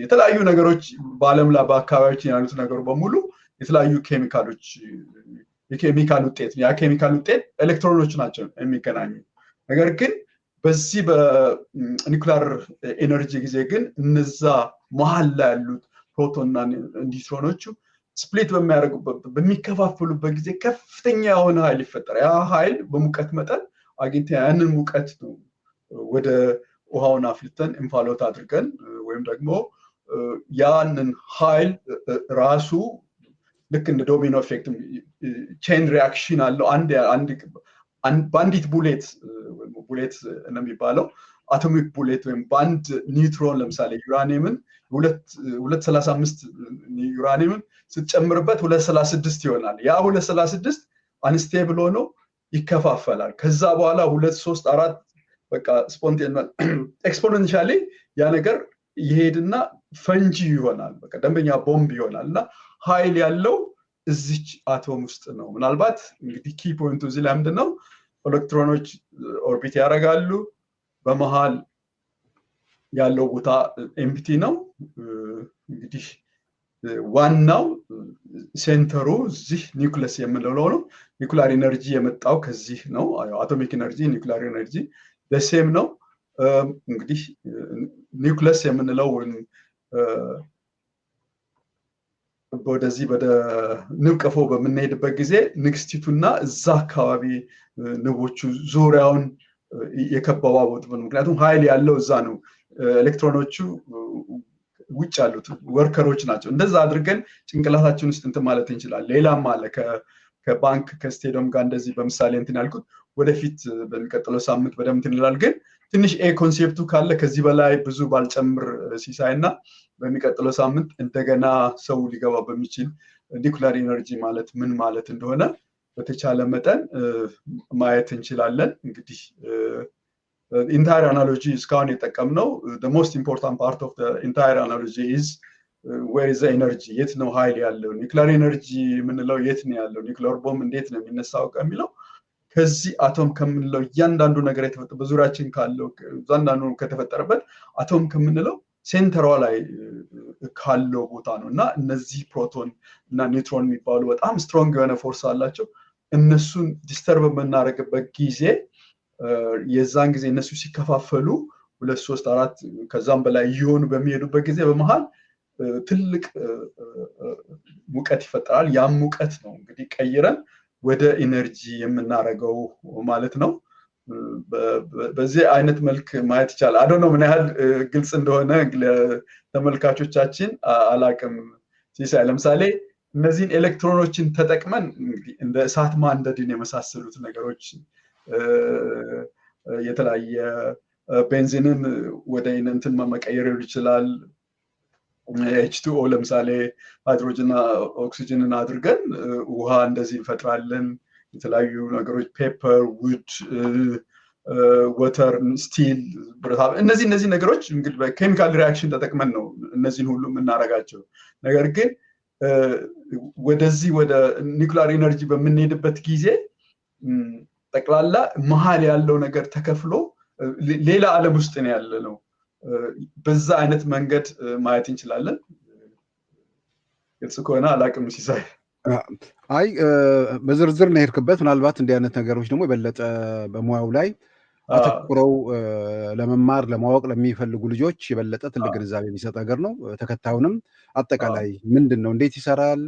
የተለያዩ ነገሮች በአለም ላይ በአካባቢያችን ያሉት ነገር በሙሉ የተለያዩ ኬሚካሎች የኬሚካል ውጤት ያ ኬሚካል ውጤት ኤሌክትሮኖች ናቸው የሚገናኙ ነገር ግን በዚህ በኒውክሊየር ኤነርጂ ጊዜ ግን እነዛ መሃል ላይ ያሉት ፕሮቶንና ኒውትሮኖቹ ስፕሊት በሚከፋፈሉበት ጊዜ ከፍተኛ የሆነ ኃይል ይፈጠራል ያ ኃይል በሙቀት መጠን አግኝተ ያንን ሙቀት ነው ወደ ውሃውን አፍልተን እንፋሎት አድርገን ወይም ደግሞ ያንን ኃይል ራሱ ልክ እንደ ዶሚኖ ኢፌክት ቼን ሪአክሽን አለው ባንዲት ቡሌት ነው የሚባለው አቶሚክ ቡሌት ወይም ባንድ ኒውትሮን ለምሳሌ ዩራኒየምን 235 ዩራኒየምን ስትጨምርበት 236 ይሆናል ያ 236 አንስቴብል ሆኖ ይከፋፈላል ከዛ በኋላ 2 3 4 በቃ ኤክስፖኔንሻሊ ያ ነገር ይሄድና ፈንጂ ይሆናል በቃ ደንበኛ ቦምብ ይሆናልና ኃይል ያለው እዚች አቶም ውስጥ ነው ምናልባት እንግዲህ ኪ ፖይንቱ እዚህ ላይ ምንድነው ኤሌክትሮኖች ኦርቢት ያደርጋሉ በመሃል ያለው ቦታ ኤምፕቲ ነው እንግዲህ ዋናው ሴንተሩ እዚህ ኒውክለስ የምንለው ነው ኒውክሊየር ኢነርጂ የመጣው ከዚህ ነው አቶሚክ ኢነርጂ ኒውክሊየር ኢነርጂ በሴም ነው እንግዲህ ኒውክለስ የምንለው ወደዚህ ወደ ንብ ቀፎ በምንሄድበት ጊዜ ንግስቲቱና እዛ አካባቢ ንቦቹ ዙሪያውን የከበባው ምክንያቱም ኃይል ያለው እዛ ነው ኤሌክትሮኖቹ ውጭ ያሉት ወርከሮች ናቸው እንደዛ አድርገን ጭንቅላታችን ውስጥ እንትን ማለት እንችላለን ሌላም አለ ከባንክ ከስቴዲየም ጋር እንደዚህ በምሳሌ እንትን ያልኩት ወደፊት በሚቀጥለው ሳምንት በደንብ እንትን ይላል ግን ትንሽ ኮንሴፕቱ ካለ ከዚህ በላይ ብዙ ባልጨምር ሲሳይና በሚቀጥለው ሳምንት እንደገና ሰው ሊገባ በሚችል ኒውክሊየር ኢነርጂ ማለት ምን ማለት እንደሆነ በተቻለ መጠን ማየት እንችላለን እንግዲህ entire analogy እስካሁን የተጠቀምነው the most important part of the entire analogy is where is the energy የት ነው ኃይል ያለው ኒውክሊየር ኢነርጂ ምንለው የት ነው ያለው ኒውክሊየር ቦምብ እንዴት ነው የሚነሳው ከሚለው ከዚህ አቶም ከምንለው እያንዳንዱ ነገር የተፈጠረ በዙሪያችን ካለው እያንዳንዱ ከተፈጠረበት አቶም ከምንለው ሴንተሯ ላይ ካለው ቦታ ነውና እነዚህ ፕሮቶን እና ኒውትሮን የሚባሉ በጣም ስትሮንግ የሆነ ፎርስ አላቸው እነሱን ዲስተርብ በመናረግበት ጊዜ የዛን ጊዜ እነሱ ሲከፋፈሉ 2 3 4 ከዛም በላይ ይሆኑ በሚሄዱበት ጊዜ በመሃል ትልቅ ሙቀት ይፈጠራል። ያም ሙቀት ነው እንግዲህ ቀይረን ወደ ኢነርጂ የምናደርገው ማለት ነው። በዚህ አይነት መልክ ማየት ይቻላል። አዶ ነው ምን ያህል ግልጽ እንደሆነ ለተመልካቾቻችን አላቅም። ሲሳይ ለምሳሌ እነዚህን ኤሌክትሮኖችን ተጠቅመን እንደ እሳት ማንደድን የመሳሰሉት ነገሮች የተለያየ ቤንዚንን ወደ እንትን መቀየር ይችላል። H2O ለምሳሌ ሃይድሮጅንና ኦክሲጅንን አድርገን ውሃ እንደዚህ እንፈጥራለን። የተለያዩ ነገሮች ፔፐር፣ ውድ፣ ወተር፣ ስቲል፣ ብረታ እነዚህ ነገሮች እንግዲህ በኬሚካል ሪአክሽን ተጠቅመን ነው እነዚህን ሁሉ የምናደርጋቸው። ነገር ግን ወደዚህ ወደ ኒውክሊየር ኢነርጂ በምንሄድበት ጊዜ ጠቅላላ መሀል ያለው ነገር ተከፍሎ ሌላ ዓለም ውስጥ ነው ያለ ነው። በዛ አይነት መንገድ ማየት እንችላለን። ግልጽ ከሆነ አላቅም ሲሳይ። አይ በዝርዝር ነው የሄድክበት። ምናልባት እንዲህ አይነት ነገሮች ደግሞ የበለጠ በሙያው ላይ አተኩረው ለመማር ለማወቅ ለሚፈልጉ ልጆች የበለጠ ትልቅ ግንዛቤ የሚሰጥ ነገር ነው። ተከታዩንም አጠቃላይ ምንድን ነው እንዴት ይሰራል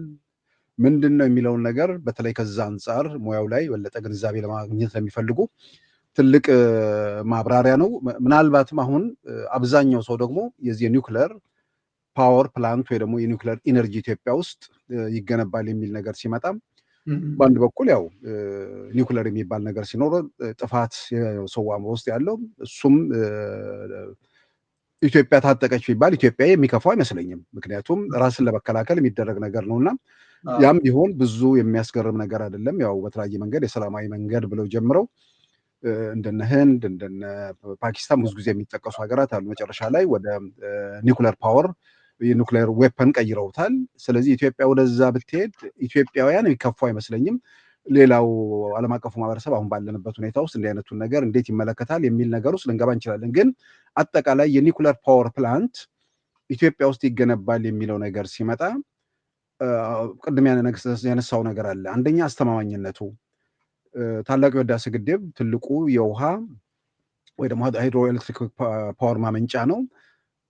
ምንድን ነው የሚለውን ነገር በተለይ ከዛ አንጻር ሙያው ላይ የበለጠ ግንዛቤ ለማግኘት ለሚፈልጉ ትልቅ ማብራሪያ ነው። ምናልባትም አሁን አብዛኛው ሰው ደግሞ የዚህ የኒውክለር ፓወር ፕላንት ወይ ደግሞ የኒውክለር ኢነርጂ ኢትዮጵያ ውስጥ ይገነባል የሚል ነገር ሲመጣም በአንድ በኩል ያው ኒውክለር የሚባል ነገር ሲኖር ጥፋት ሰው አእምሮ ውስጥ ያለው እሱም ኢትዮጵያ ታጠቀች ቢባል ኢትዮጵያ የሚከፋው አይመስለኝም። ምክንያቱም ራስን ለመከላከል የሚደረግ ነገር ነውና ያም ቢሆን ብዙ የሚያስገርም ነገር አይደለም። ያው በተለያየ መንገድ የሰላማዊ መንገድ ብለው ጀምረው እንደነ ህንድ እንደነ ፓኪስታን ብዙ ጊዜ የሚጠቀሱ ሀገራት አሉ። መጨረሻ ላይ ወደ ኒውክለር ፓወር የኒውክሌር ዌፐን ቀይረውታል። ስለዚህ ኢትዮጵያ ወደዛ ብትሄድ ኢትዮጵያውያን የሚከፉ አይመስለኝም። ሌላው ዓለም አቀፉ ማህበረሰብ አሁን ባለንበት ሁኔታ ውስጥ እንዲህ አይነቱን ነገር እንዴት ይመለከታል የሚል ነገር ውስጥ ልንገባ እንችላለን። ግን አጠቃላይ የኒውክለር ፓወር ፕላንት ኢትዮጵያ ውስጥ ይገነባል የሚለው ነገር ሲመጣ ቅድም ያነሳው ነገር አለ። አንደኛ አስተማማኝነቱ፣ ታላቁ የህዳሴ ግድብ ትልቁ የውሃ ወይ ደግሞ ሃይድሮ ኤሌክትሪክ ፓወር ማመንጫ ነው።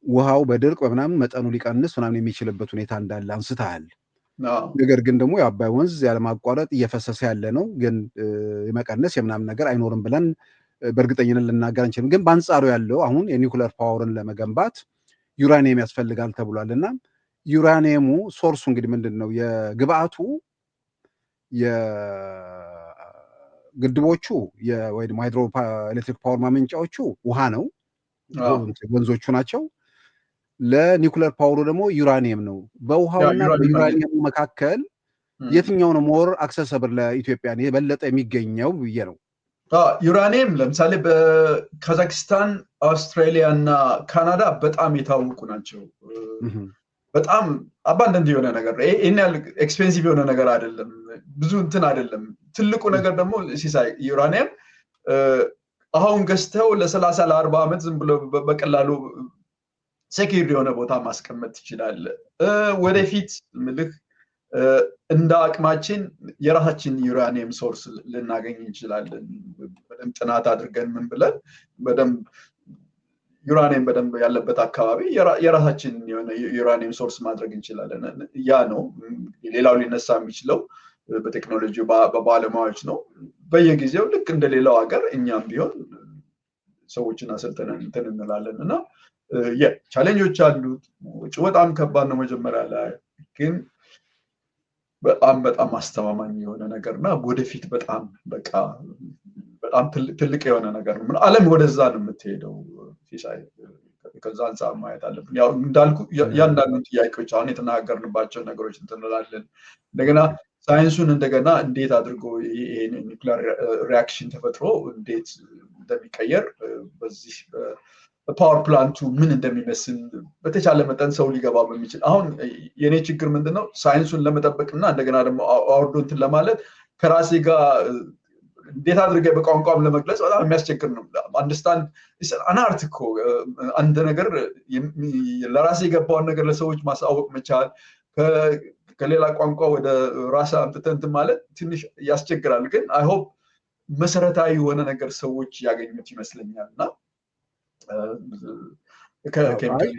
ውሃው በድርቅ በምናምን መጠኑ ሊቀንስ ምናምን የሚችልበት ሁኔታ እንዳለ አንስተሃል። ነገር ግን ደግሞ የአባይ ወንዝ ያለማቋረጥ እየፈሰሰ ያለ ነው። ግን የመቀነስ የምናምን ነገር አይኖርም ብለን በእርግጠኝነት ልናገር አንችልም። ግን በአንጻሩ ያለው አሁን የኒውክለር ፓወርን ለመገንባት ዩራኒየም ያስፈልጋል ተብሏል እና ዩራኒየሙ ሶርሱ እንግዲህ ምንድን ነው? የግብአቱ የግድቦቹ ወይ ደግሞ ሃይድሮ ኤሌክትሪክ ፓወር ማመንጫዎቹ ውሃ ነው፣ ወንዞቹ ናቸው። ለኒውክለር ፓወሩ ደግሞ ዩራኒየም ነው። በውሃውና በዩራኒየሙ መካከል የትኛው ነው ሞር አክሰሰብል ለኢትዮጵያ የበለጠ የሚገኘው ብዬ ነው። ዩራኒየም ለምሳሌ በካዛክስታን፣ አውስትራሊያ እና ካናዳ በጣም የታወቁ ናቸው። በጣም አባንደንት የሆነ ነገር ይህን ያህል ኤክስፔንሲቭ የሆነ ነገር አይደለም፣ ብዙ እንትን አይደለም። ትልቁ ነገር ደግሞ ሲሳይ ዩራኒየም አሁን ገዝተው ለ30 ለ40 ዓመት ዝም ብሎ በቀላሉ ሴኪዩርድ የሆነ ቦታ ማስቀመጥ ትችላለህ። ወደፊት ምልክ እንደ አቅማችን የራሳችን ዩራኒየም ሶርስ ልናገኝ እንችላለን። በደንብ ጥናት አድርገን ምን ብለን በደንብ ዩራኒየም በደንብ ያለበት አካባቢ የራሳችን የሆነ ዩራኒየም ሶርስ ማድረግ እንችላለን። ያ ነው ሌላው ሊነሳ የሚችለው በቴክኖሎጂ በባለሙያዎች ነው። በየጊዜው ልክ እንደሌላው ሀገር እኛም ቢሆን ሰዎችን አሰልጥነን እንትን እንላለን እና ቻሌንጆች አሉት። በጣም ከባድ ነው መጀመሪያ ላይ፣ ግን በጣም አስተማማኝ የሆነ ነገር እና ወደፊት በጣም ትልቅ የሆነ ነገር ነው። ዓለም ወደዛ ነው የምትሄደው ሲሳይ። ከዛ አንጻር ማየት አለብን። ያው እንዳልኩ ያንዳንዱን ጥያቄዎች አሁን የተናገርንባቸው ነገሮች እንትንላለን። እንደገና ሳይንሱን እንደገና እንዴት አድርጎ ይሄን ኒውክሊየር ሪአክሽን ተፈጥሮ እንዴት እንደሚቀየር በዚህ ፓወር ፕላንቱ ምን እንደሚመስል በተቻለ መጠን ሰው ሊገባ በሚችል አሁን የኔ ችግር ምንድነው ሳይንሱን ለመጠበቅና እንደገና ደግሞ አውርዶ እንትን ለማለት ከራሴ ጋር እንዴት አድርገ በቋንቋም ለመግለጽ በጣም የሚያስቸግር ነው። አንደርስታንድ አናርት እኮ አንድ ነገር ለራሴ የገባውን ነገር ለሰዎች ማሳወቅ መቻል ከሌላ ቋንቋ ወደ ራሳ አምጥተንት ማለት ትንሽ ያስቸግራል። ግን አይ ሆፕ መሰረታዊ የሆነ ነገር ሰዎች ያገኙት ይመስለኛል እና ኬሚካል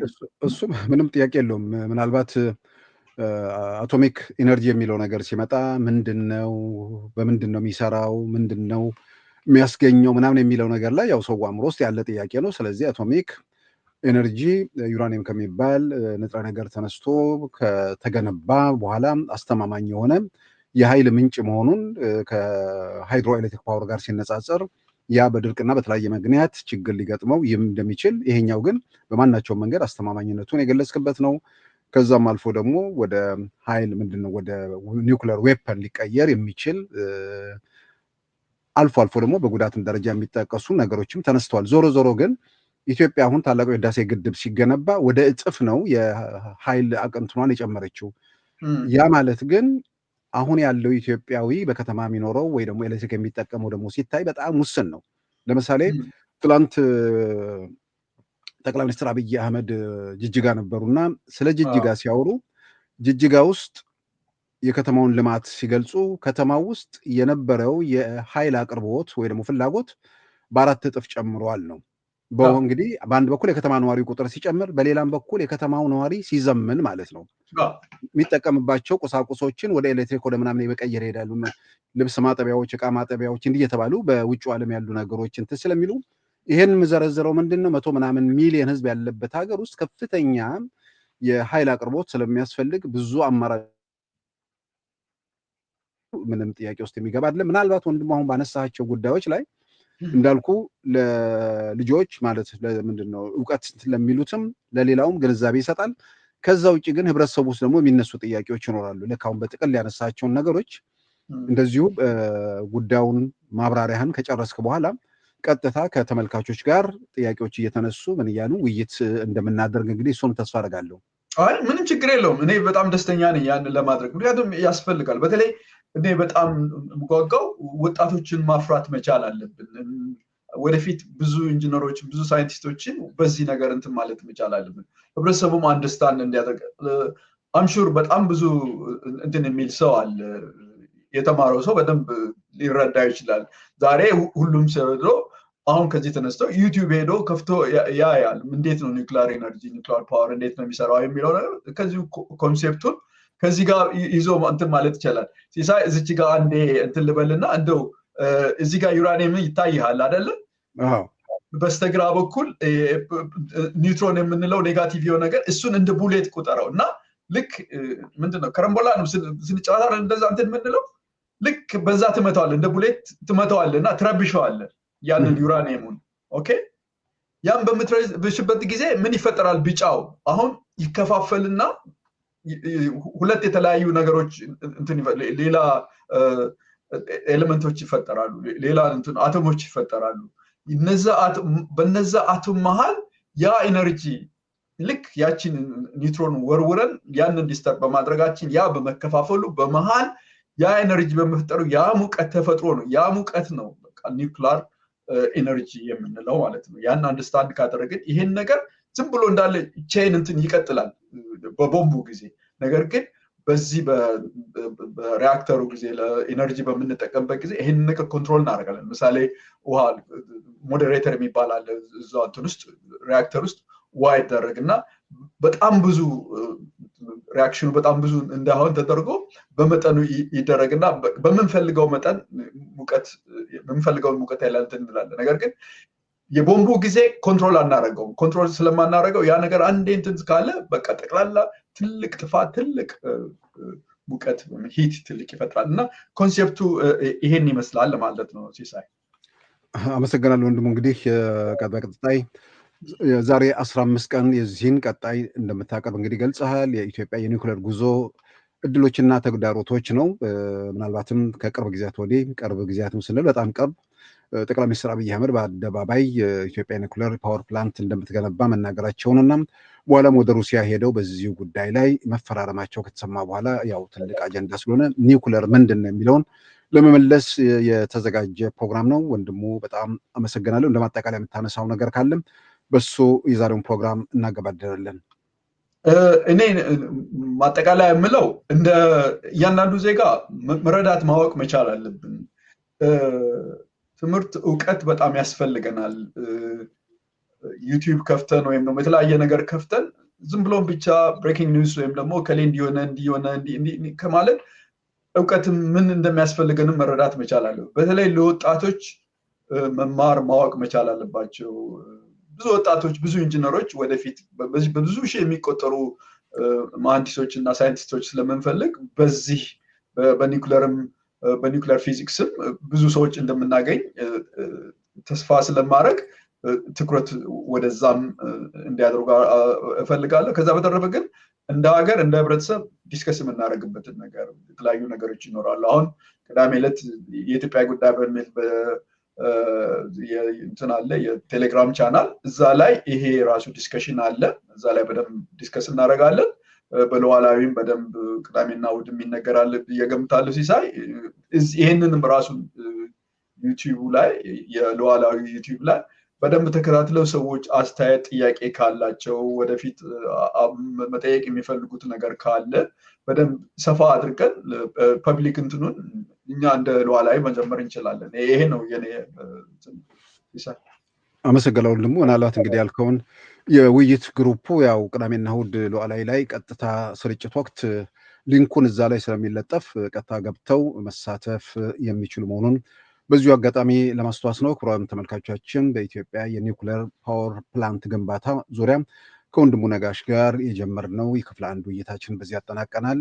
እሱ ምንም ጥያቄ የለውም። ምናልባት አቶሚክ ኢነርጂ የሚለው ነገር ሲመጣ ምንድነው፣ በምንድነው የሚሰራው፣ ምንድነው የሚያስገኘው ምናምን የሚለው ነገር ላይ ያው ሰው አእምሮ ውስጥ ያለ ጥያቄ ነው። ስለዚህ አቶሚክ ኤነርጂ ዩራኒየም ከሚባል ንጥረ ነገር ተነስቶ ከተገነባ በኋላ አስተማማኝ የሆነ የኃይል ምንጭ መሆኑን ከሃይድሮ ኤሌክትሪክ ፓወር ጋር ሲነጻጸር ያ በድርቅና በተለያየ ምክንያት ችግር ሊገጥመው እንደሚችል፣ ይሄኛው ግን በማናቸውም መንገድ አስተማማኝነቱን የገለጽክበት ነው። ከዛም አልፎ ደግሞ ወደ ኃይል ምንድነው ወደ ኒውክለር ዌፐን ሊቀየር የሚችል አልፎ አልፎ ደግሞ በጉዳትም ደረጃ የሚጠቀሱ ነገሮችም ተነስተዋል። ዞሮ ዞሮ ግን ኢትዮጵያ አሁን ታላቁ የህዳሴ ግድብ ሲገነባ ወደ እጥፍ ነው የኃይል አቅምትኗን የጨመረችው። ያ ማለት ግን አሁን ያለው ኢትዮጵያዊ በከተማ የሚኖረው ወይ ደግሞ ኤሌክትሪክ የሚጠቀመው ደግሞ ሲታይ በጣም ውስን ነው። ለምሳሌ ትላንት ጠቅላይ ሚኒስትር አብይ አህመድ ጅጅጋ ነበሩና ስለ ጅጅጋ ሲያወሩ ጅጅጋ ውስጥ የከተማውን ልማት ሲገልጹ ከተማው ውስጥ የነበረው የኃይል አቅርቦት ወይ ደግሞ ፍላጎት በ4 እጥፍ ጨምሯል ነው። እንግዲህ በአንድ በኩል የከተማ ነዋሪ ቁጥር ሲጨምር፣ በሌላም በኩል የከተማው ነዋሪ ሲዘምን ማለት ነው። የሚጠቀምባቸው ቁሳቁሶችን ወደ ኤሌክትሪክ ወደ ምናምን የመቀየር ይሄዳሉ። ልብስ ማጠቢያዎች፣ እቃ ማጠቢያዎች እንዲህ እየተባሉ በውጭ ዓለም ያሉ ነገሮች እንትን ስለሚሉ ይሄን የምዘረዝረው ምንድነው 100 ምናምን ሚሊዮን ህዝብ ያለበት ሀገር ውስጥ ከፍተኛ የኃይል አቅርቦት ስለሚያስፈልግ ብዙ አማራጭ ምንም ጥያቄ ውስጥ የሚገባ አይደለም። ምናልባት ወንድም አሁን ባነሳቸው ጉዳዮች ላይ እንዳልኩ ለልጆች ማለት ምንድነው እውቀት ለሚሉትም ለሌላውም ግንዛቤ ይሰጣል። ከዛ ውጭ ግን ህብረተሰቡ ውስጥ ደግሞ የሚነሱ ጥያቄዎች ይኖራሉ። ልክ አሁን በጥቅል ያነሳቸውን ነገሮች እንደዚሁ ጉዳዩን ማብራሪያህን ከጨረስክ በኋላ ቀጥታ ከተመልካቾች ጋር ጥያቄዎች እየተነሱ ምን እያሉ ውይይት እንደምናደርግ እንግዲህ እሱም ተስፋ አደርጋለሁ። አይ ምንም ችግር የለውም። እኔ በጣም ደስተኛ ነኝ ያንን ለማድረግ፣ ምክንያቱም ያስፈልጋል። በተለይ እኔ በጣም የምጓጓው ወጣቶችን ማፍራት መቻል አለብን። ወደፊት ብዙ ኢንጂነሮችን ብዙ ሳይንቲስቶችን በዚህ ነገር እንትን ማለት መቻል አለብን። ህብረተሰቡም አንደርስታንድ እንዲያደርግ አምሹር በጣም ብዙ እንትን የሚል ሰው አለ። የተማረው ሰው በደንብ ሊረዳ ይችላል። ዛሬ ሁሉም ሰው ሄዶ አሁን ከዚህ ተነስቶ ዩቲዩብ ሄዶ ከፍቶ ያያል። እንዴት ነው ኒውክሊር ኤነርጂ ኒውክሊር ፓወር እንዴት ነው የሚሰራው የሚለው ነገር ከዚህ ኮንሴፕቱን ከዚህ ጋር ይዞ እንትን ማለት ይቻላል። ሲሳይ እዚች ጋር አንዴ እንትን ልበልና እንደው እዚህ ጋር ዩራኒየም ይታይሃል አይደለ? በስተግራ በኩል ኒውትሮን የምንለው ኔጋቲቭ የሆነ ነገር እሱን እንደ ቡሌት ቁጠረው እና ልክ ምንድነው ከረምቦላ ነው ስንጫወታ እንደዛ እንትን የምንለው ልክ በዛ ትመታዋለህ፣ እንደ ቡሌት ትመታዋለህ እና ትረብሸዋለህ ያንን ዩራኒየሙን። ኦኬ ያን በምትረብሽበት ጊዜ ምን ይፈጠራል? ቢጫው አሁን ይከፋፈልና ሁለት የተለያዩ ነገሮች እንትን ሌላ ኤሌመንቶች ይፈጠራሉ፣ ሌላ እንትን አቶሞች ይፈጠራሉ። በነዛ አቶም መሃል ያ ኤነርጂ ልክ ያችን ኒውትሮን ወርውረን ያንን ዲስተርብ በማድረጋችን ያ በመከፋፈሉ በመሃል ያ ኤነርጂ በመፍጠሩ ያ ሙቀት ተፈጥሮ ነው። ያ ሙቀት ነው በቃ ኒውክሊር ኤነርጂ የምንለው ማለት ነው። ያን አንደርስታንድ ካደረግን ይሄን ነገር ዝም ብሎ እንዳለ ቼን እንትን ይቀጥላል በቦምቡ ጊዜ። ነገር ግን በዚህ በሪአክተሩ ጊዜ ለኤነርጂ በምንጠቀምበት ጊዜ ይሄን ነገር ኮንትሮል እናደርጋለን። ምሳሌ ውሃ ሞዴሬተር የሚባል አለ እዛ እንትን ውስጥ ሪአክተር ውስጥ ውሃ ይደረግና በጣም ብዙ ሪአክሽኑ በጣም ብዙ እንዳይሆን ተደርጎ በመጠኑ ይደረግና በምንፈልገው መጠን የምንፈልገውን ሙቀት ያለ እንትን እንላለን። ነገር ግን የቦምቡ ጊዜ ኮንትሮል አናደርገውም። ኮንትሮል ስለማናደርገው ያ ነገር አንዴ እንትን ካለ በቃ ጠቅላላ ትልቅ ጥፋት፣ ትልቅ ሙቀት ሂት ትልቅ ይፈጥራል እና ኮንሴፕቱ ይሄን ይመስላል ማለት ነው። ሲሳይ አመሰግናለሁ ወንድሙ። እንግዲህ በቀጣይ ዛሬ 15 ቀን የዚህን ቀጣይ እንደምታቀርብ እንግዲህ ገልጸሃል። የኢትዮጵያ የኒውክሌር ጉዞ እድሎችና ተግዳሮቶች ነው። ምናልባትም ከቅርብ ጊዜያት ወዲህ ቅርብ ጊዜያትም ስንል በጣም ቅርብ ጠቅላይ ሚኒስትር አብይ አህመድ በአደባባይ የኢትዮጵያ ኒውክሌር ፓወር ፕላንት እንደምትገነባ መናገራቸውንና በኋላም ወደ ሩሲያ ሄደው በዚሁ ጉዳይ ላይ መፈራረማቸው ከተሰማ በኋላ ያው ትልቅ አጀንዳ ስለሆነ ኒውክሌር ምንድን ነው የሚለውን ለመመለስ የተዘጋጀ ፕሮግራም ነው። ወንድሙ በጣም አመሰግናለሁ። እንደ ማጠቃለያ የምታነሳው ነገር ካለም በሱ የዛሬውን ፕሮግራም እናገባደራለን። እኔ ማጠቃለያ የምለው እንደ እያንዳንዱ ዜጋ መረዳት ማወቅ መቻል አለብን። ትምህርት፣ እውቀት በጣም ያስፈልገናል። ዩቲዩብ ከፍተን ወይም ደግሞ የተለያየ ነገር ከፍተን ዝም ብሎም ብቻ ብሬኪንግ ኒውስ ወይም ደግሞ ከሌ እንዲሆነ ከማለት እውቀትም ምን እንደሚያስፈልገንም መረዳት መቻል አለ። በተለይ ለወጣቶች መማር ማወቅ መቻል አለባቸው። ብዙ ወጣቶች ብዙ ኢንጂነሮች ወደፊት በብዙ ሺህ የሚቆጠሩ መሐንዲሶች እና ሳይንቲስቶች ስለምንፈልግ በዚህ በኒውክለር ፊዚክስም ብዙ ሰዎች እንደምናገኝ ተስፋ ስለማድረግ ትኩረት ወደዛም እንዲያደርጉ እፈልጋለሁ። ከዛ በተረፈ ግን እንደ ሀገር እንደ ህብረተሰብ ዲስከስ የምናደርግበትን ነገር የተለያዩ ነገሮች ይኖራሉ። አሁን ቅዳሜ ዕለት የኢትዮጵያ ጉዳይ በሚል እንትን አለ የቴሌግራም ቻናል፣ እዛ ላይ ይሄ ራሱ ዲስከሽን አለ። እዛ ላይ በደንብ ዲስከስ እናደርጋለን። በሉዓላዊም በደንብ ቅዳሜና እሑድ ይነገራል ብዬ እገምታለሁ። ሲሳይ ይሄንንም ራሱን ዩቲዩብ ላይ የሉዓላዊ ዩቲዩብ ላይ በደንብ ተከታትለው ሰዎች አስተያየት ጥያቄ ካላቸው ወደፊት መጠየቅ የሚፈልጉት ነገር ካለ በደንብ ሰፋ አድርገን ፐብሊክ እንትኑን እኛ እንደ ሉዓላዊ መጀመር እንችላለን። ይሄ ነው የኔ ይሳይ። አመሰግናለሁ። ደግሞ ምናልባት እንግዲህ ያልከውን የውይይት ግሩፑ ያው ቅዳሜና እሑድ ሉዓላዊ ላይ ቀጥታ ስርጭት ወቅት ሊንኩን እዛ ላይ ስለሚለጠፍ ቀጥታ ገብተው መሳተፍ የሚችሉ መሆኑን በዚሁ አጋጣሚ ለማስተዋወስ ነው። ክቡራን ተመልካቾቻችን በኢትዮጵያ የኒውክሌር ፓወር ፕላንት ግንባታ ዙሪያ ከወንድሙ ነጋሽ ጋር የጀመርነው የክፍል 1 ውይይታችን በዚህ ያጠናቀናል።